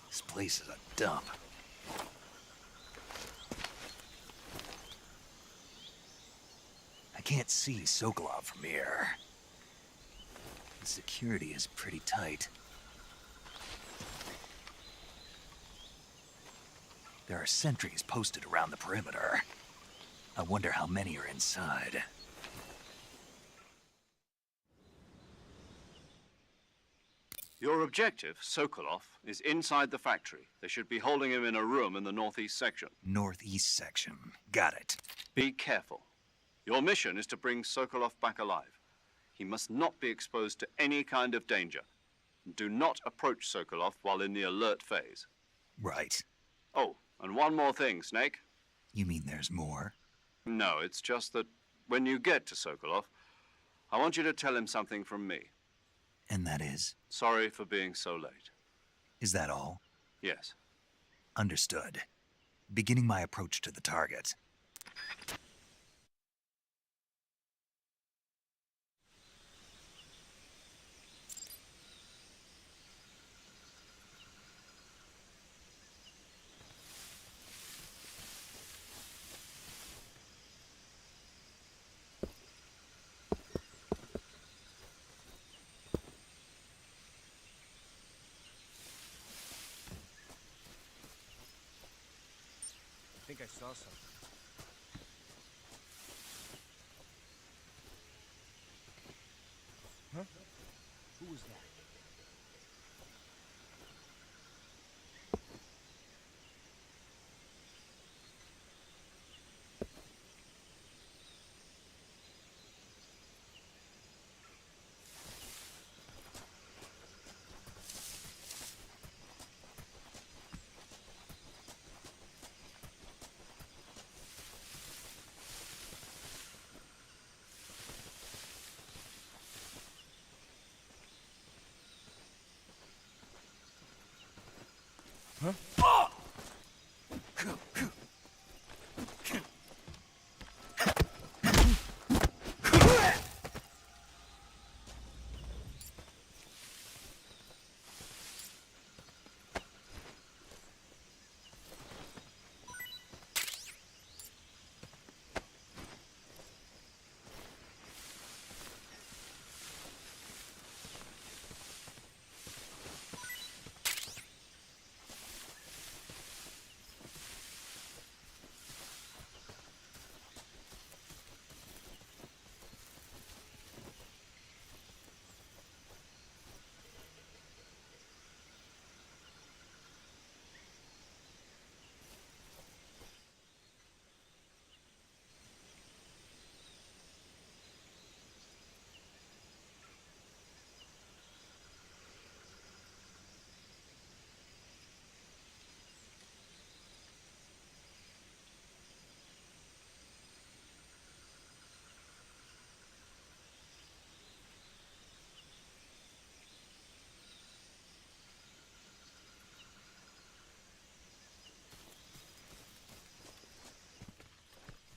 Speaker 1: This place is a dump. I can't see Sokolov from here. The security is pretty tight. There are sentries posted around the perimeter. I wonder how many are inside.
Speaker 2: Your objective, Sokolov, is inside the factory. They should be holding him in a room in the northeast section.
Speaker 1: Northeast section. Got it.
Speaker 2: Be careful. Your mission is to bring Sokolov back alive. He must not be exposed to any kind of danger. Do not approach Sokolov while in the alert phase.
Speaker 1: Right.
Speaker 2: Oh, and one more thing, Snake.
Speaker 1: You mean there's more?
Speaker 2: No, it's just that when you get to Sokolov, I want you to tell him something from me.
Speaker 1: And that is?
Speaker 2: Sorry for being so late.
Speaker 1: Is that all?
Speaker 2: Yes.
Speaker 1: Understood. Beginning my approach to the target.
Speaker 8: I think I saw something. Huh? Who was that?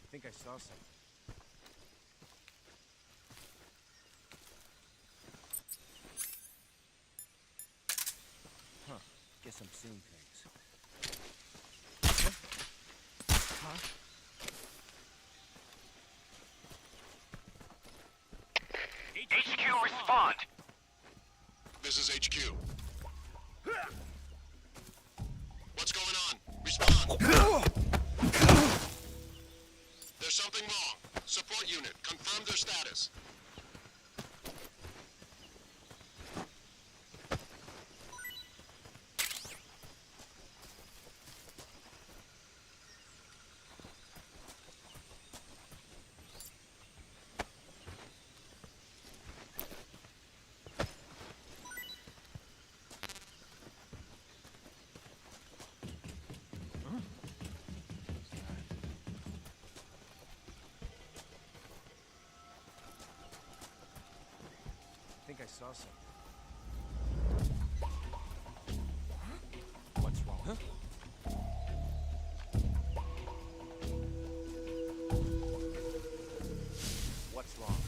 Speaker 8: I think I saw something. Huh. Guess I'm seeing things. Huh?
Speaker 4: HQ, respond! This is HQ. What's going on? Respond! There's something wrong. Support unit, confirm their status.
Speaker 8: I think I saw something. What's wrong? Huh? What's wrong?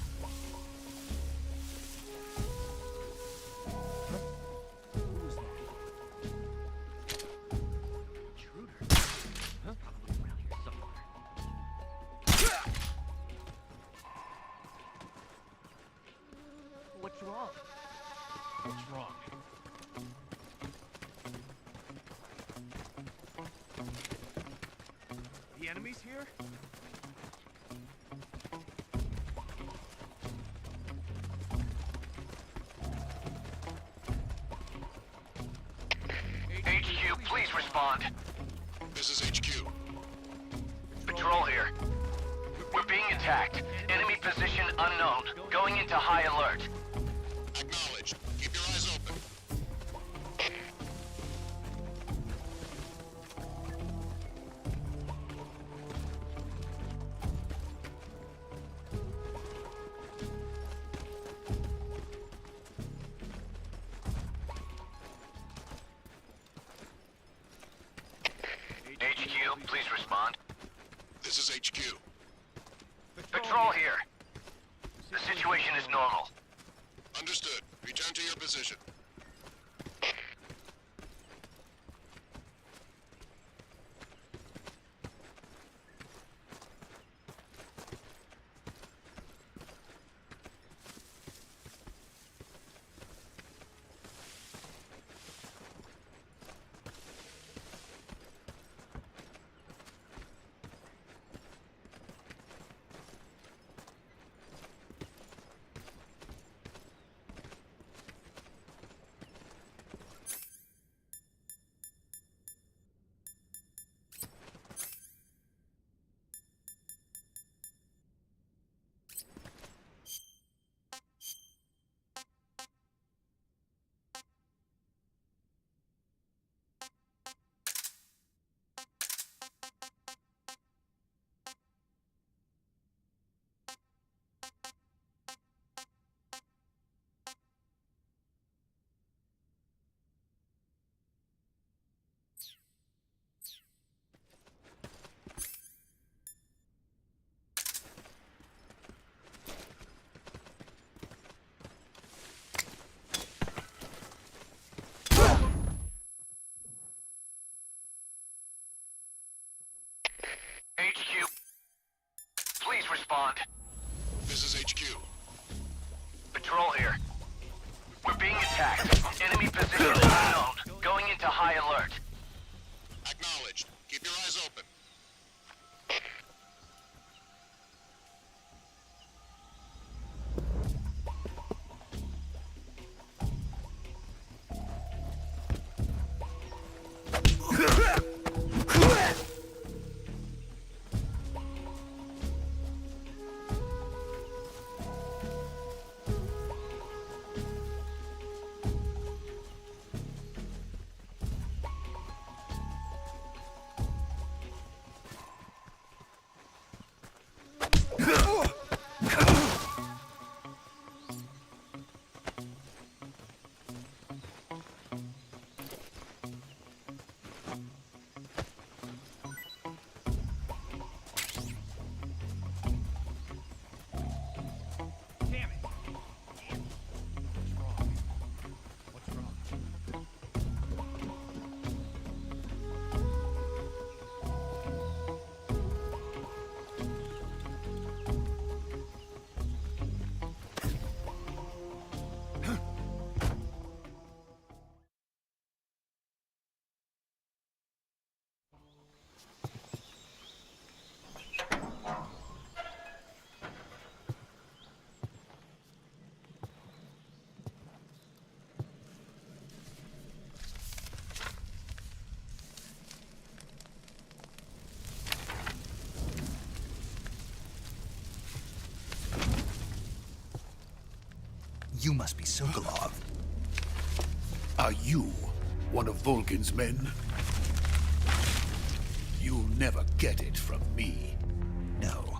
Speaker 8: wrong? What's wrong? The enemy's here?
Speaker 4: HQ, please respond.
Speaker 9: This is HQ.
Speaker 4: Patrol here. We're being attacked. Enemy position unknown. Going into high alert.
Speaker 9: Acknowledged. Keep your eyes open.
Speaker 4: HQ, please respond.
Speaker 9: This is HQ.
Speaker 4: Patrol here. The situation is normal.
Speaker 9: Understood. Return to your position.
Speaker 4: HQ, please respond.
Speaker 9: This is HQ.
Speaker 4: Patrol here. We're being attacked. Enemy position unknown. Going into high alert.
Speaker 9: Acknowledged. Keep your eyes open.
Speaker 8: Damn it! What's wrong? What's wrong?
Speaker 1: You must be Sokolov.
Speaker 10: Are you one of Vulcan's men? You'll never get it from me.
Speaker 1: No.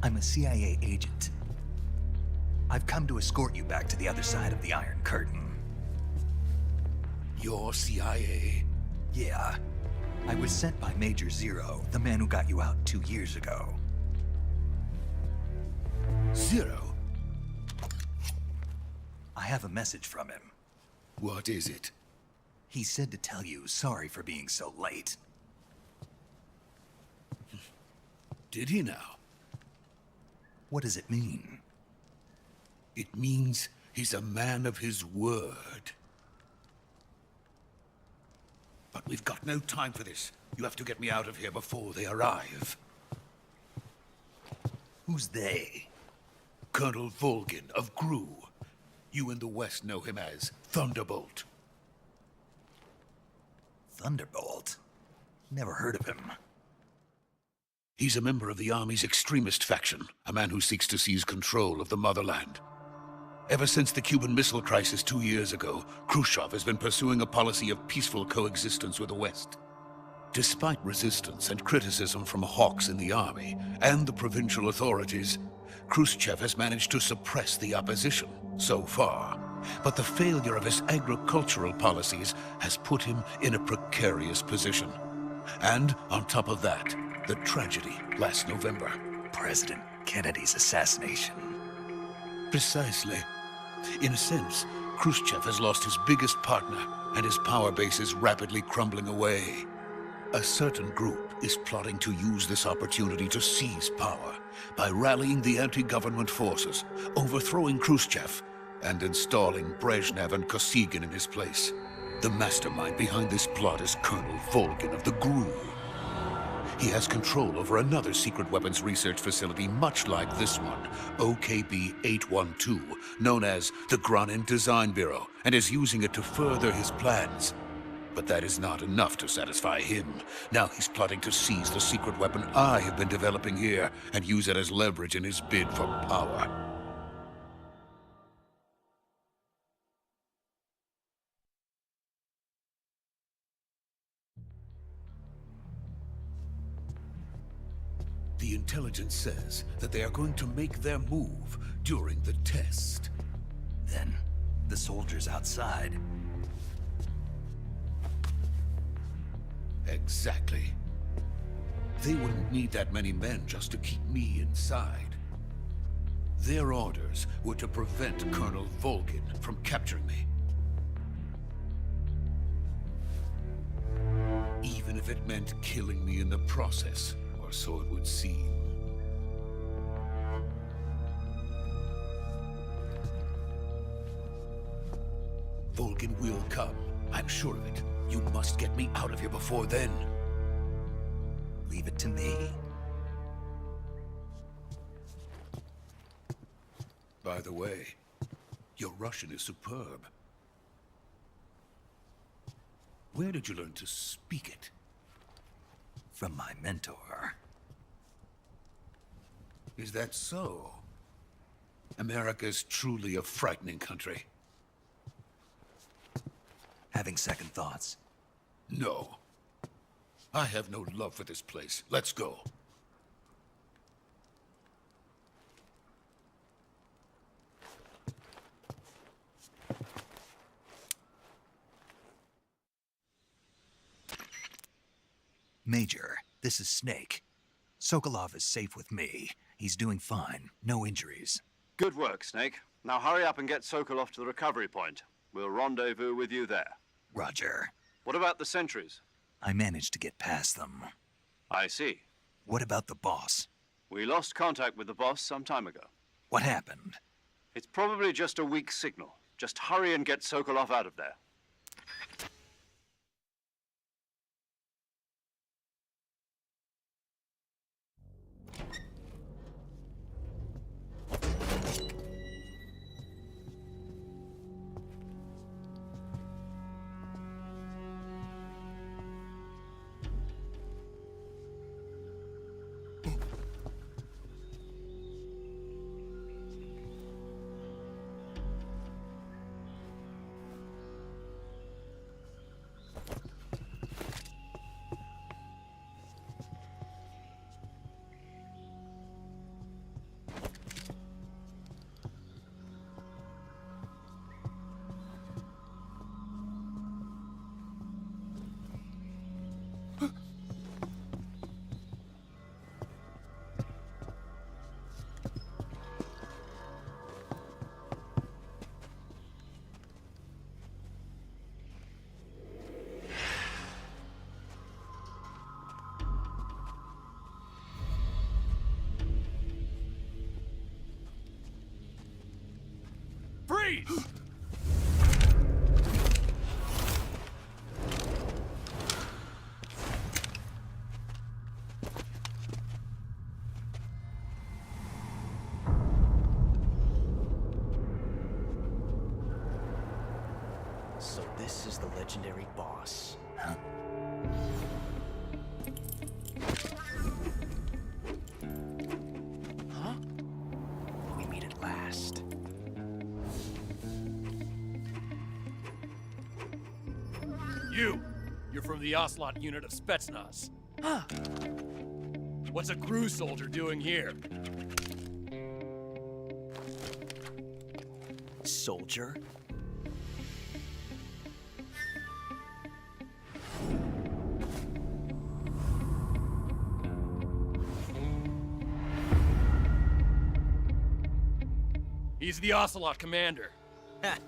Speaker 1: I'm a CIA agent. I've come to escort you back to the other side of the Iron Curtain.
Speaker 10: You're CIA?
Speaker 1: Yeah. I was sent by Major Zero, the man who got you out 2 years ago.
Speaker 10: Zero?
Speaker 1: I have a message from him.
Speaker 10: What is it?
Speaker 1: He said to tell you sorry for being so late.
Speaker 10: Did he now?
Speaker 1: What does it mean?
Speaker 10: It means He's a man of his word. But we've got no time for this. You have to get me out of here before they arrive.
Speaker 1: Who's they?
Speaker 10: Colonel Volgin of GRU. You in the West know him as Thunderbolt.
Speaker 1: Thunderbolt? Never heard of him.
Speaker 10: He's a member of the Army's extremist faction, a man who seeks to seize control of the motherland. Ever since the Cuban Missile Crisis 2 years ago, Khrushchev has been pursuing a policy of peaceful coexistence with the West. Despite resistance and criticism from hawks in the army and the provincial authorities, Khrushchev has managed to suppress the opposition so far. But the failure of his agricultural policies has put him in a precarious position. And on top of that, the tragedy last November.
Speaker 1: President Kennedy's assassination.
Speaker 10: Precisely. In a sense, Khrushchev has lost his biggest partner, and his power base is rapidly crumbling away. A certain group is plotting to use this opportunity to seize power by rallying the anti-government forces, overthrowing Khrushchev, and installing Brezhnev and Kosygin in his place. The mastermind behind this plot is Colonel Volgin of the GRU. He has control over another secret weapons research facility much like this one, OKB-812, known as the Granin Design Bureau, and is using it to further his plans. But that is not enough to satisfy him. Now he's plotting to seize the secret weapon I have been developing here and use it as leverage in his bid for power. The intelligence says that they are going to make their move during the test.
Speaker 1: Then, the soldiers outside.
Speaker 10: Exactly. They wouldn't need that many men just to keep me inside. Their orders were to prevent Colonel Volgin from capturing me. Even if it meant killing me in the process. Or so it would seem. Volgin will come. I'm sure of it. You must get me out of here before then.
Speaker 1: Leave it to me.
Speaker 10: By the way, your Russian is superb. Where did you learn to speak it?
Speaker 1: From my mentor.
Speaker 10: Is that so? America is truly a frightening country.
Speaker 1: Having second thoughts?
Speaker 10: No. I have no love for this place. Let's go.
Speaker 1: Major, this is Snake. Sokolov is safe with me. He's doing fine. No injuries.
Speaker 2: Good work, Snake. Now hurry up and get Sokolov to the recovery point. We'll rendezvous with you there.
Speaker 1: Roger.
Speaker 2: What about the sentries?
Speaker 1: I managed to get past them.
Speaker 2: I see.
Speaker 1: What about the boss?
Speaker 2: We lost contact with the boss some time ago.
Speaker 1: What happened?
Speaker 2: It's probably just a weak signal. Just hurry and get Sokolov out of there.
Speaker 8: Freeze!
Speaker 3: So this is the legendary boss.
Speaker 1: Huh?
Speaker 3: Huh? We meet at last.
Speaker 8: You're from the Ocelot unit of Spetsnaz.
Speaker 3: Huh.
Speaker 8: What's a crew soldier doing here?
Speaker 3: Soldier?
Speaker 8: He's the Ocelot commander.
Speaker 3: Ha!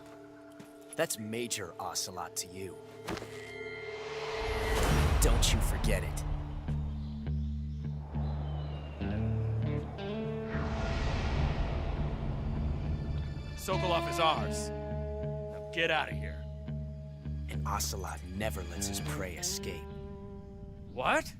Speaker 3: That's Major Ocelot to you. Don't you forget it.
Speaker 8: Sokolov is ours. Now get out of here.
Speaker 3: And Ocelot never lets his prey escape.
Speaker 8: What?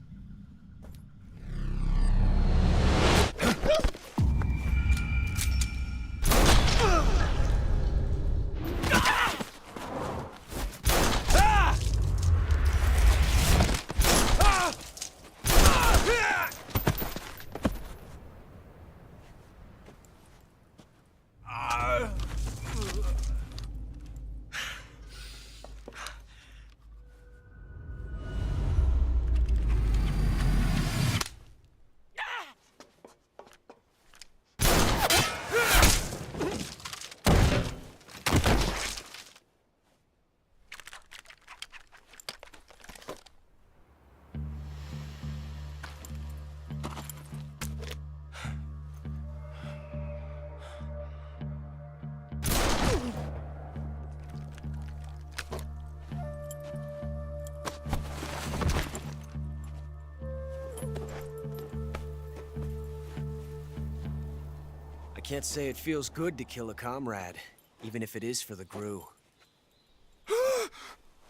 Speaker 3: I can't say it feels good to kill a comrade, even if it is for the GRU.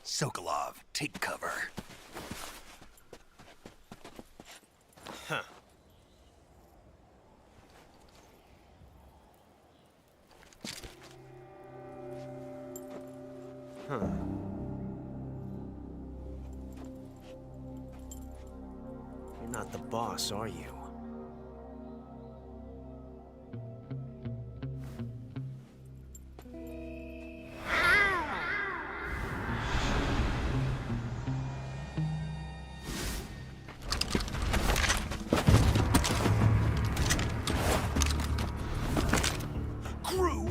Speaker 1: Sokolov, take cover.
Speaker 3: Huh. Huh. You're not the boss, are you?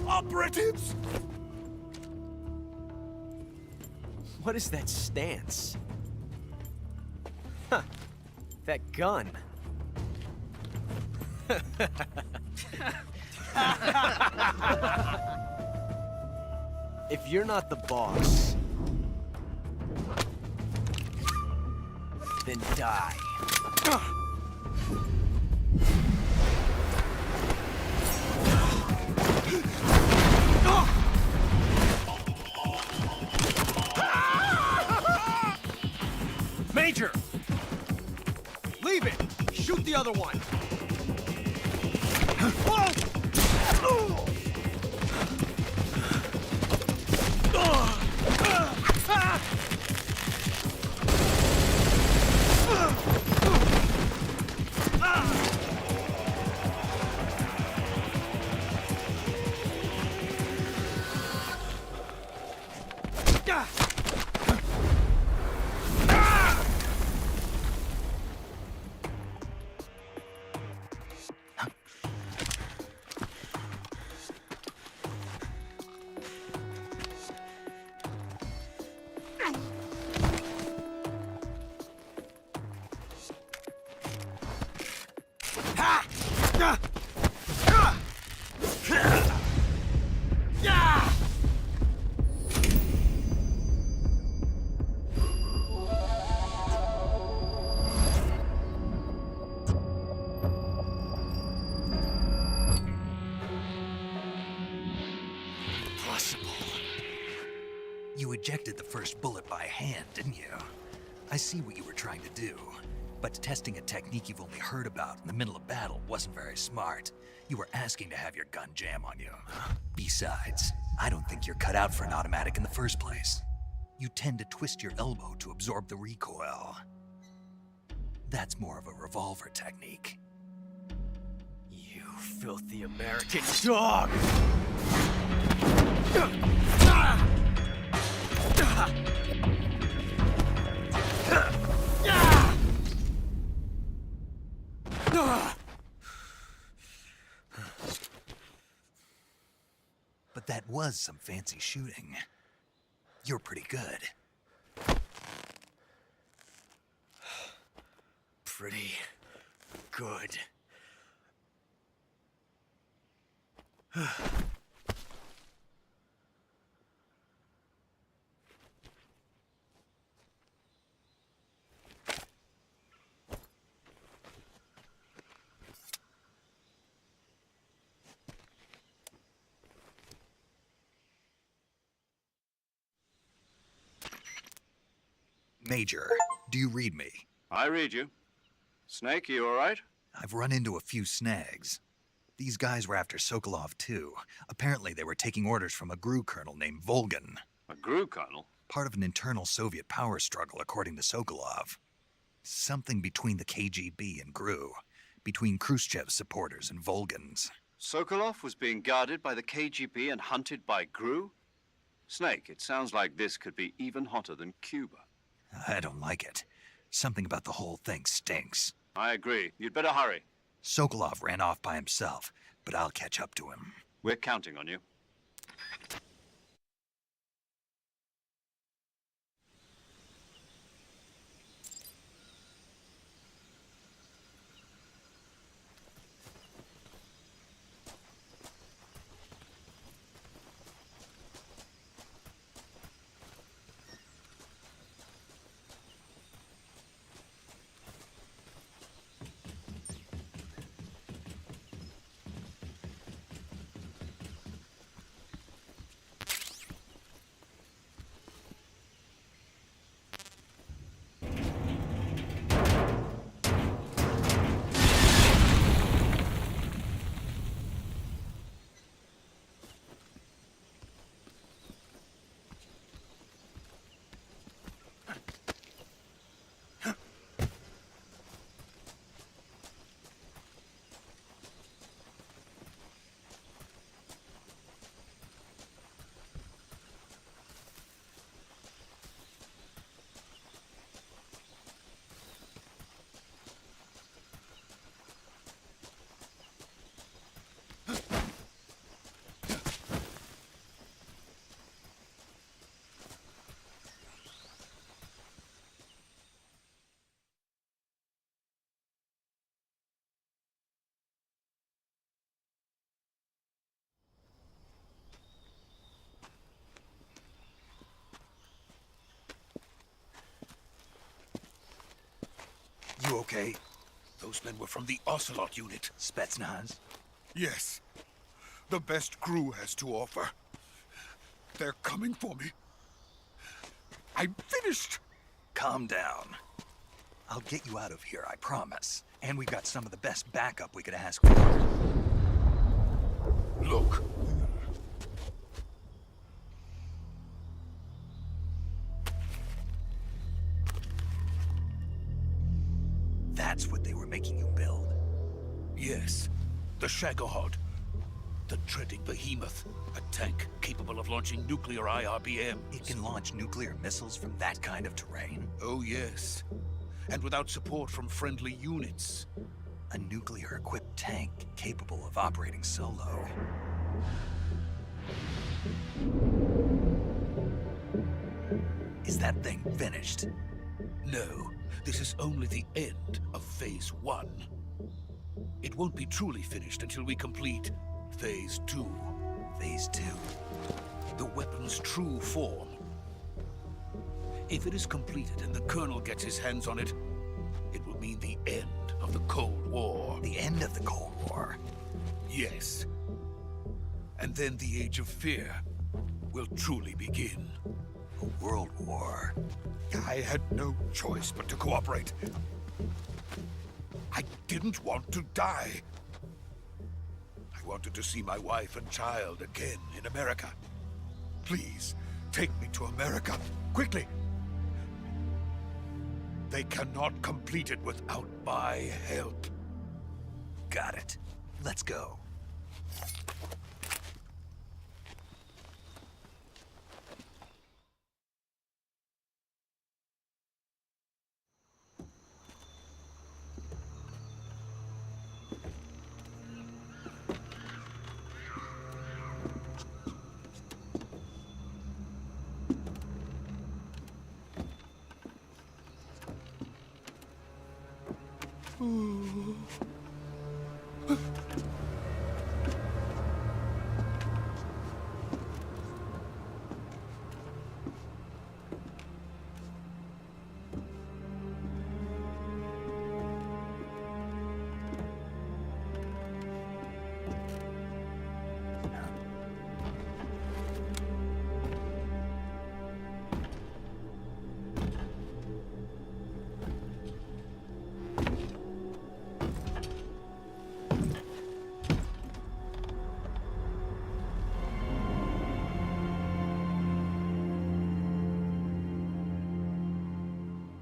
Speaker 1: Operatives!
Speaker 3: What is that stance? Huh. That gun. If you're not the boss, then die.
Speaker 8: Major!
Speaker 3: Leave it! Shoot the other one!
Speaker 1: Impossible. You ejected the first bullet by hand, didn't you? I see what you were trying to do, but testing a technique you've only heard about in the middle of battle wasn't very smart. You were asking to have your gun jam on you. Besides, I don't think you're cut out for an automatic in the first place. You tend to twist your elbow to absorb the recoil. That's more of a revolver technique.
Speaker 3: You filthy American dog!
Speaker 1: But that was some fancy shooting. You're pretty good.
Speaker 3: Pretty good.
Speaker 1: Major, do you read me?
Speaker 2: I read you. Snake, you all right?
Speaker 1: I've run into a few snags. These guys were after Sokolov, too. Apparently they were taking orders from a GRU colonel named Volgan.
Speaker 2: A GRU colonel?
Speaker 1: Part of an internal Soviet power struggle, according to Sokolov. Something between the KGB and GRU. Between Khrushchev's supporters and Volgan's.
Speaker 2: Sokolov was being guarded by the KGB and hunted by GRU? Snake, it sounds like this could be even hotter than Cuba.
Speaker 1: I don't like it. Something about the whole thing stinks.
Speaker 2: I agree. You'd better hurry.
Speaker 1: Sokolov ran off by himself, but I'll catch up to him.
Speaker 2: We're counting on you.
Speaker 1: You okay?
Speaker 10: Those men were from the Ocelot unit.
Speaker 1: Spetsnaz?
Speaker 10: Yes. The best GRU has to offer. They're coming for me. I'm finished.
Speaker 1: Calm down. I'll get you out of here, I promise. And we've got some of the best backup we could ask for.
Speaker 10: Look.
Speaker 1: That's what they were making you build?
Speaker 10: Yes. The Shagohod. The treading behemoth. A tank capable of launching nuclear IRBMs.
Speaker 1: It can launch nuclear missiles from that kind of terrain?
Speaker 10: Oh, yes. And without support from friendly units.
Speaker 1: A nuclear-equipped tank capable of operating solo. Is that thing finished?
Speaker 10: No. This is only the end of Phase 1. It won't be truly finished until we complete Phase 2.
Speaker 1: Phase 2?
Speaker 10: The weapon's true form. If it is completed and the Colonel gets his hands on it, it will mean the end of the Cold War.
Speaker 1: The end of the Cold War?
Speaker 10: Yes. And then the Age of Fear. will truly begin.
Speaker 1: A world war.
Speaker 10: I had no choice but to cooperate. I didn't want to die. I wanted to see my wife and child again in America. Please, take me to America, quickly. They cannot complete it without my help.
Speaker 1: Got it. Let's go.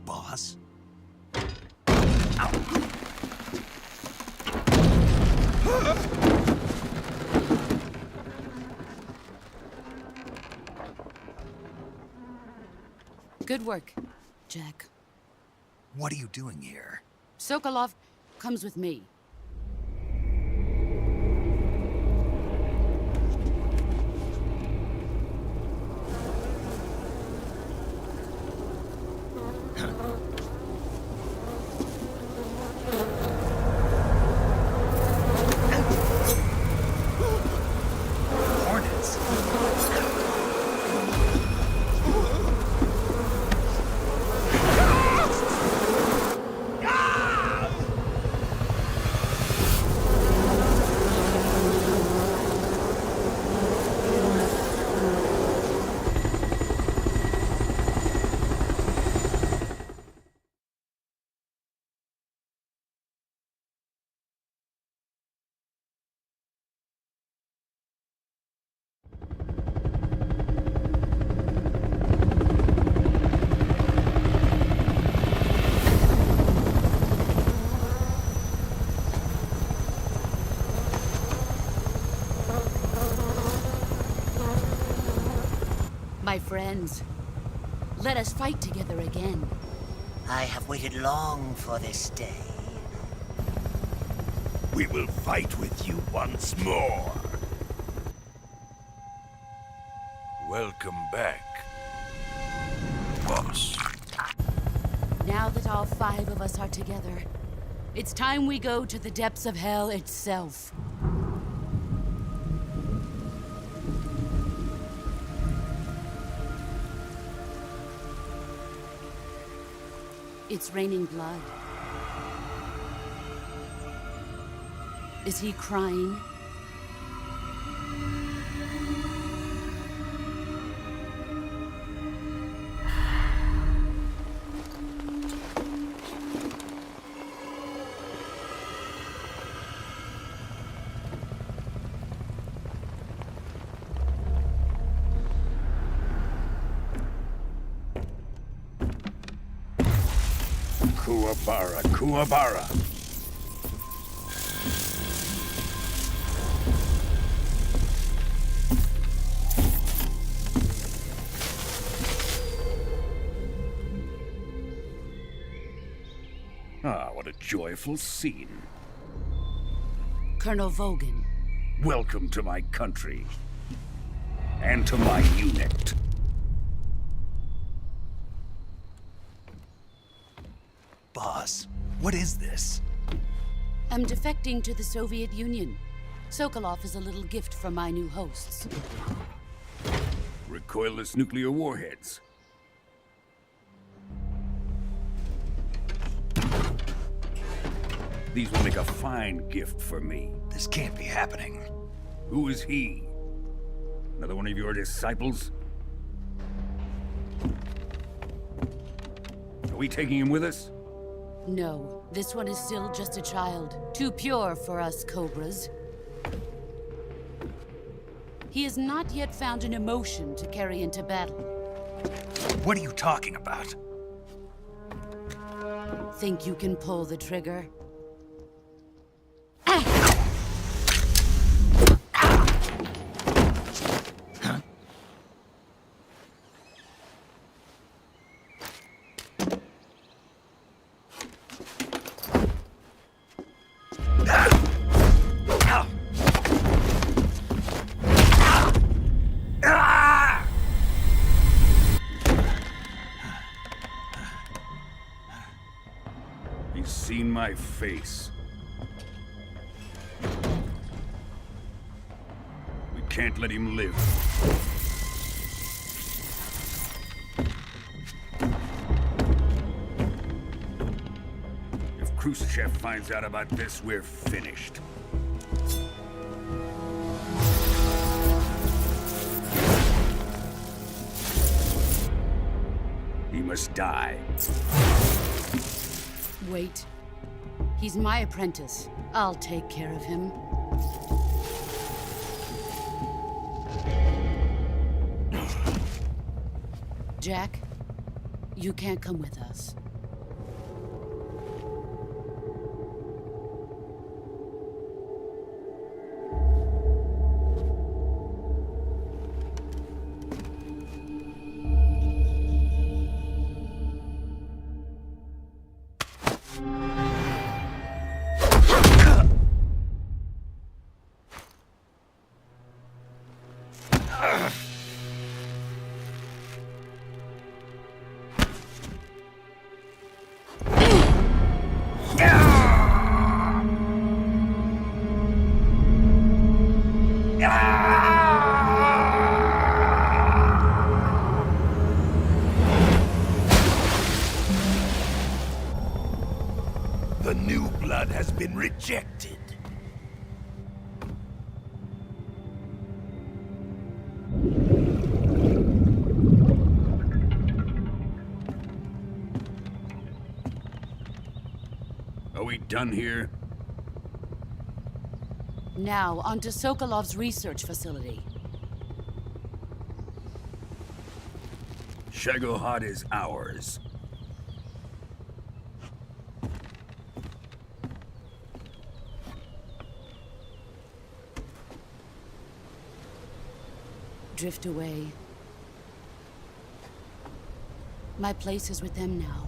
Speaker 1: Boss?
Speaker 7: Good work, Jack.
Speaker 1: What are you doing here?
Speaker 7: Sokolov comes with me.
Speaker 1: Hornets.
Speaker 7: My friends, let us fight together again.
Speaker 11: I have waited long for this day.
Speaker 10: We will fight with you once more. Welcome back, boss.
Speaker 7: Now that all 5 of us are together, it's time we go to the depths of hell itself. It's raining blood. Is he crying?
Speaker 10: Kuwabara, Kuwabara.
Speaker 12: Ah, what a joyful scene.
Speaker 7: Colonel Vogan.
Speaker 12: Welcome to my country. And to my unit.
Speaker 1: Boss, what is this?
Speaker 7: I'm defecting to the Soviet Union. Sokolov is a little gift from my new hosts.
Speaker 12: Recoilless nuclear warheads. These will make a fine gift for me.
Speaker 1: This can't be happening.
Speaker 12: Who is he? Another one of your disciples? Are we taking him with us?
Speaker 7: No, this one is still just a child. Too pure for us cobras. He has not yet found an emotion to carry into battle.
Speaker 1: What are you talking about?
Speaker 7: Think you can pull the trigger?
Speaker 12: He's seen my face. We can't let him live. If Khrushchev finds out about this, we're finished. He must die.
Speaker 7: Wait. He's my apprentice. I'll take care of him. Jack, you can't come with us.
Speaker 10: The new blood has been rejected.
Speaker 12: Are we done here?
Speaker 7: Now, onto Sokolov's research facility.
Speaker 12: Shagohod is ours.
Speaker 7: Drift away. My place is with them now.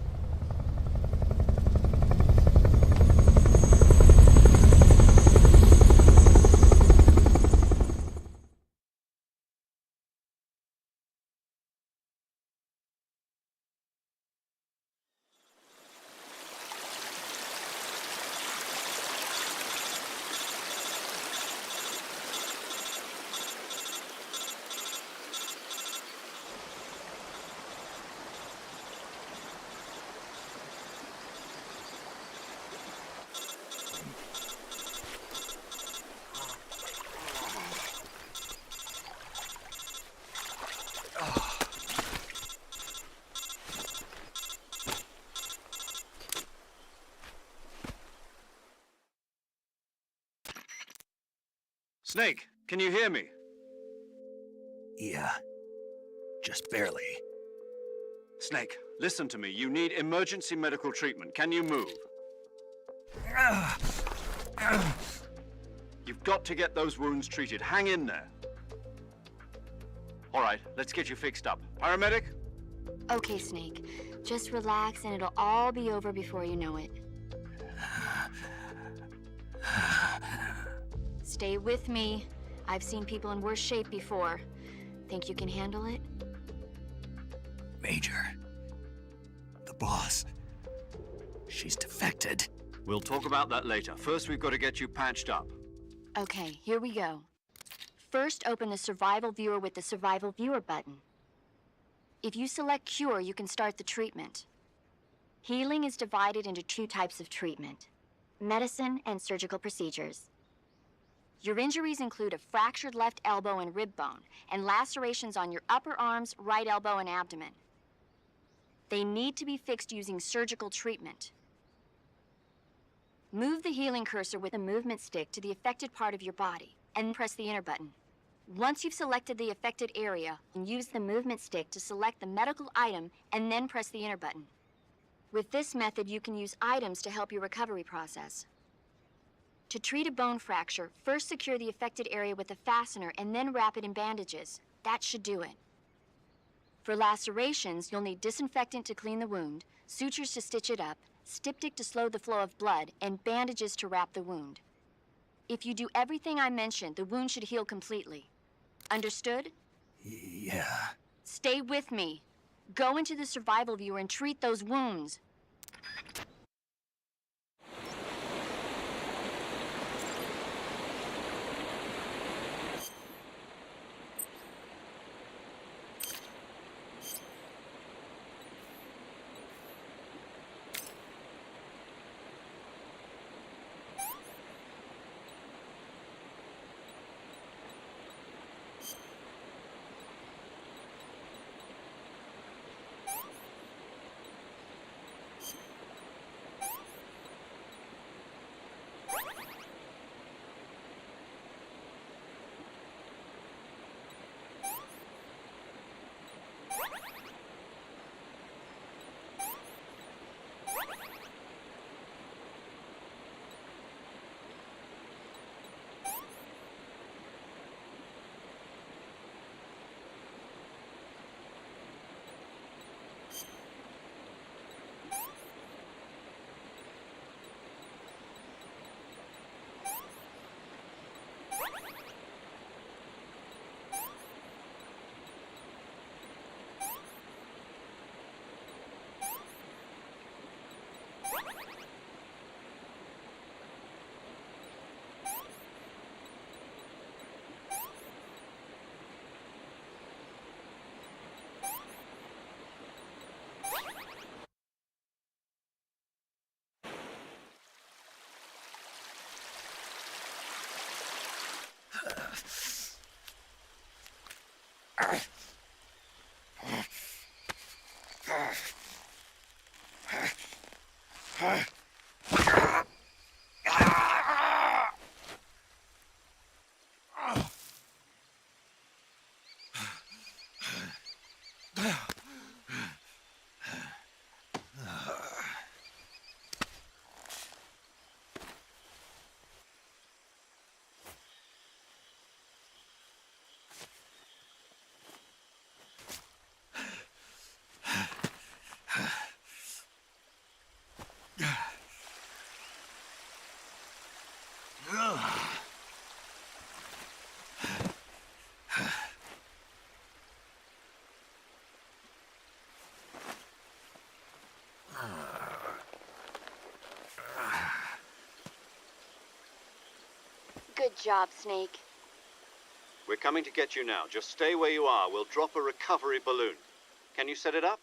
Speaker 2: Snake, can you hear me?
Speaker 1: Yeah. Just barely.
Speaker 2: Snake, listen to me. You need emergency medical treatment. Can you move? You've got to get those wounds treated. Hang in there. All right, let's get you fixed up. Paramedic?
Speaker 6: Okay, Snake. Just relax and it'll all be over before you know it. Stay with me. I've seen people in worse shape before. Think you can handle it?
Speaker 1: Major. The boss. She's defected.
Speaker 2: We'll talk about that later. First, we've got to get you patched up.
Speaker 6: Okay, here we go. First, open the Survival Viewer with the Survival Viewer button. If you select Cure, you can start the treatment. Healing is divided into two types of treatment: medicine and surgical procedures. Your injuries include a fractured left elbow and rib bone, and lacerations on your upper arms, right elbow, and abdomen. They need to be fixed using surgical treatment. Move the healing cursor with a movement stick to the affected part of your body, and press the enter button. Once you've selected the affected area, use the movement stick to select the medical item, and then press the enter button. With this method, you can use items to help your recovery process. To treat a bone fracture, first secure the affected area with a fastener and then wrap it in bandages. That should do it. For lacerations, you'll need disinfectant to clean the wound, sutures to stitch it up, styptic to slow the flow of blood, and bandages to wrap the wound. If you do everything I mentioned, the wound should heal completely. Understood?
Speaker 1: Yeah.
Speaker 6: Stay with me. Go into the survival viewer and treat those wounds. Good job, Snake.
Speaker 2: We're coming to get you now. Just stay where you are. We'll drop a recovery balloon. Can you set it up?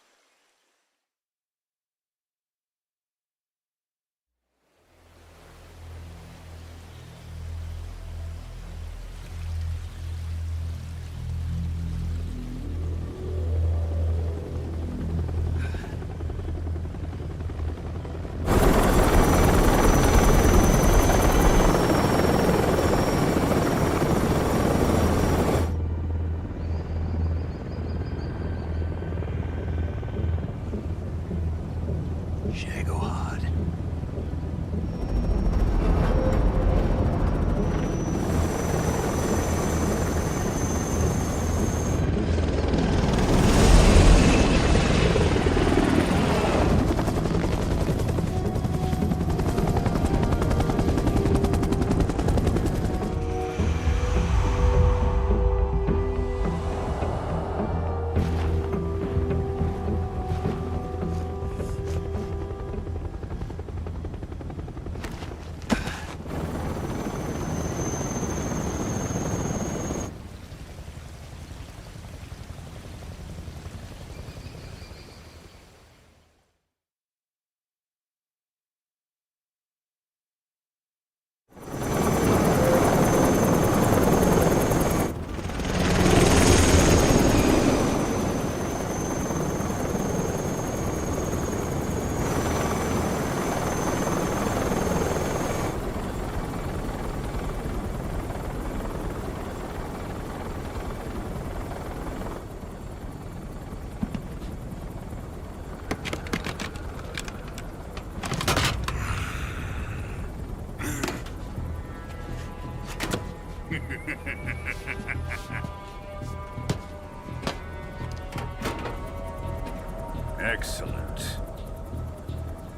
Speaker 12: Excellent.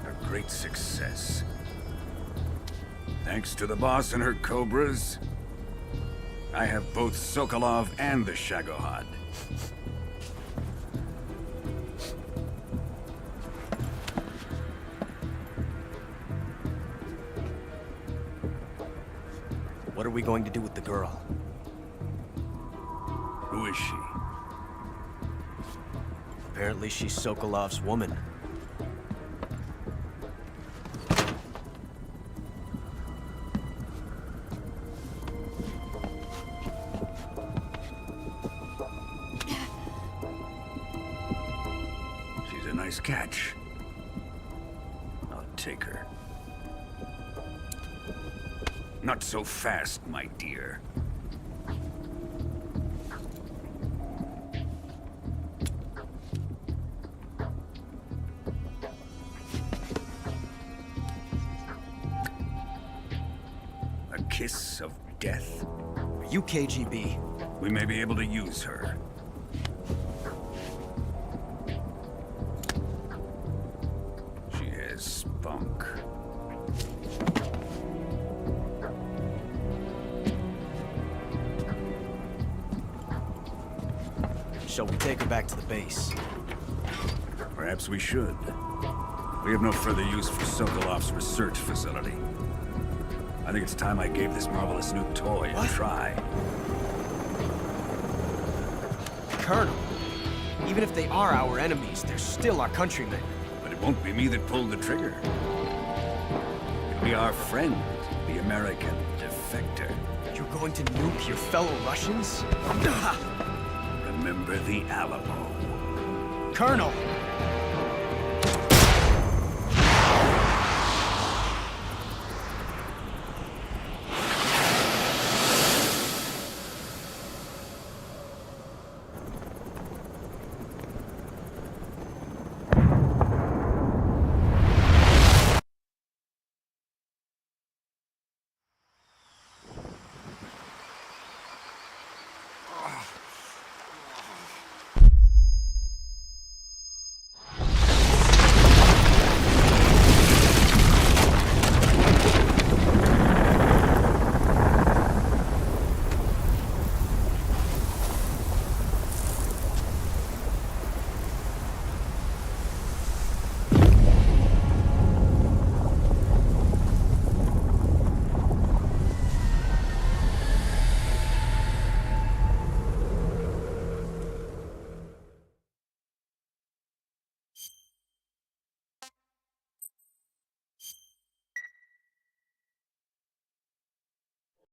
Speaker 12: A great success. Thanks to the boss and her cobras, I have both Sokolov and the Shagohod.
Speaker 13: What are we going to do with the girl?
Speaker 12: Who is she?
Speaker 13: Apparently she's Sokolov's woman.
Speaker 12: She's a nice catch. I'll take her. Not so fast, my dear. A kiss of death?
Speaker 13: Are you KGB?
Speaker 12: We may be able to use her. She has spunk.
Speaker 13: Shall we take her back to the base?
Speaker 12: Perhaps we should. We have no further use for Sokolov's research facility. I think it's time I gave this marvelous new toy a try.
Speaker 13: Colonel, even if they are our enemies, they're still our countrymen.
Speaker 12: But it won't be me that pulled the trigger. It'll be our friend, the American defector.
Speaker 13: You're going to nuke your fellow Russians?
Speaker 12: Remember the Alamo.
Speaker 13: Colonel!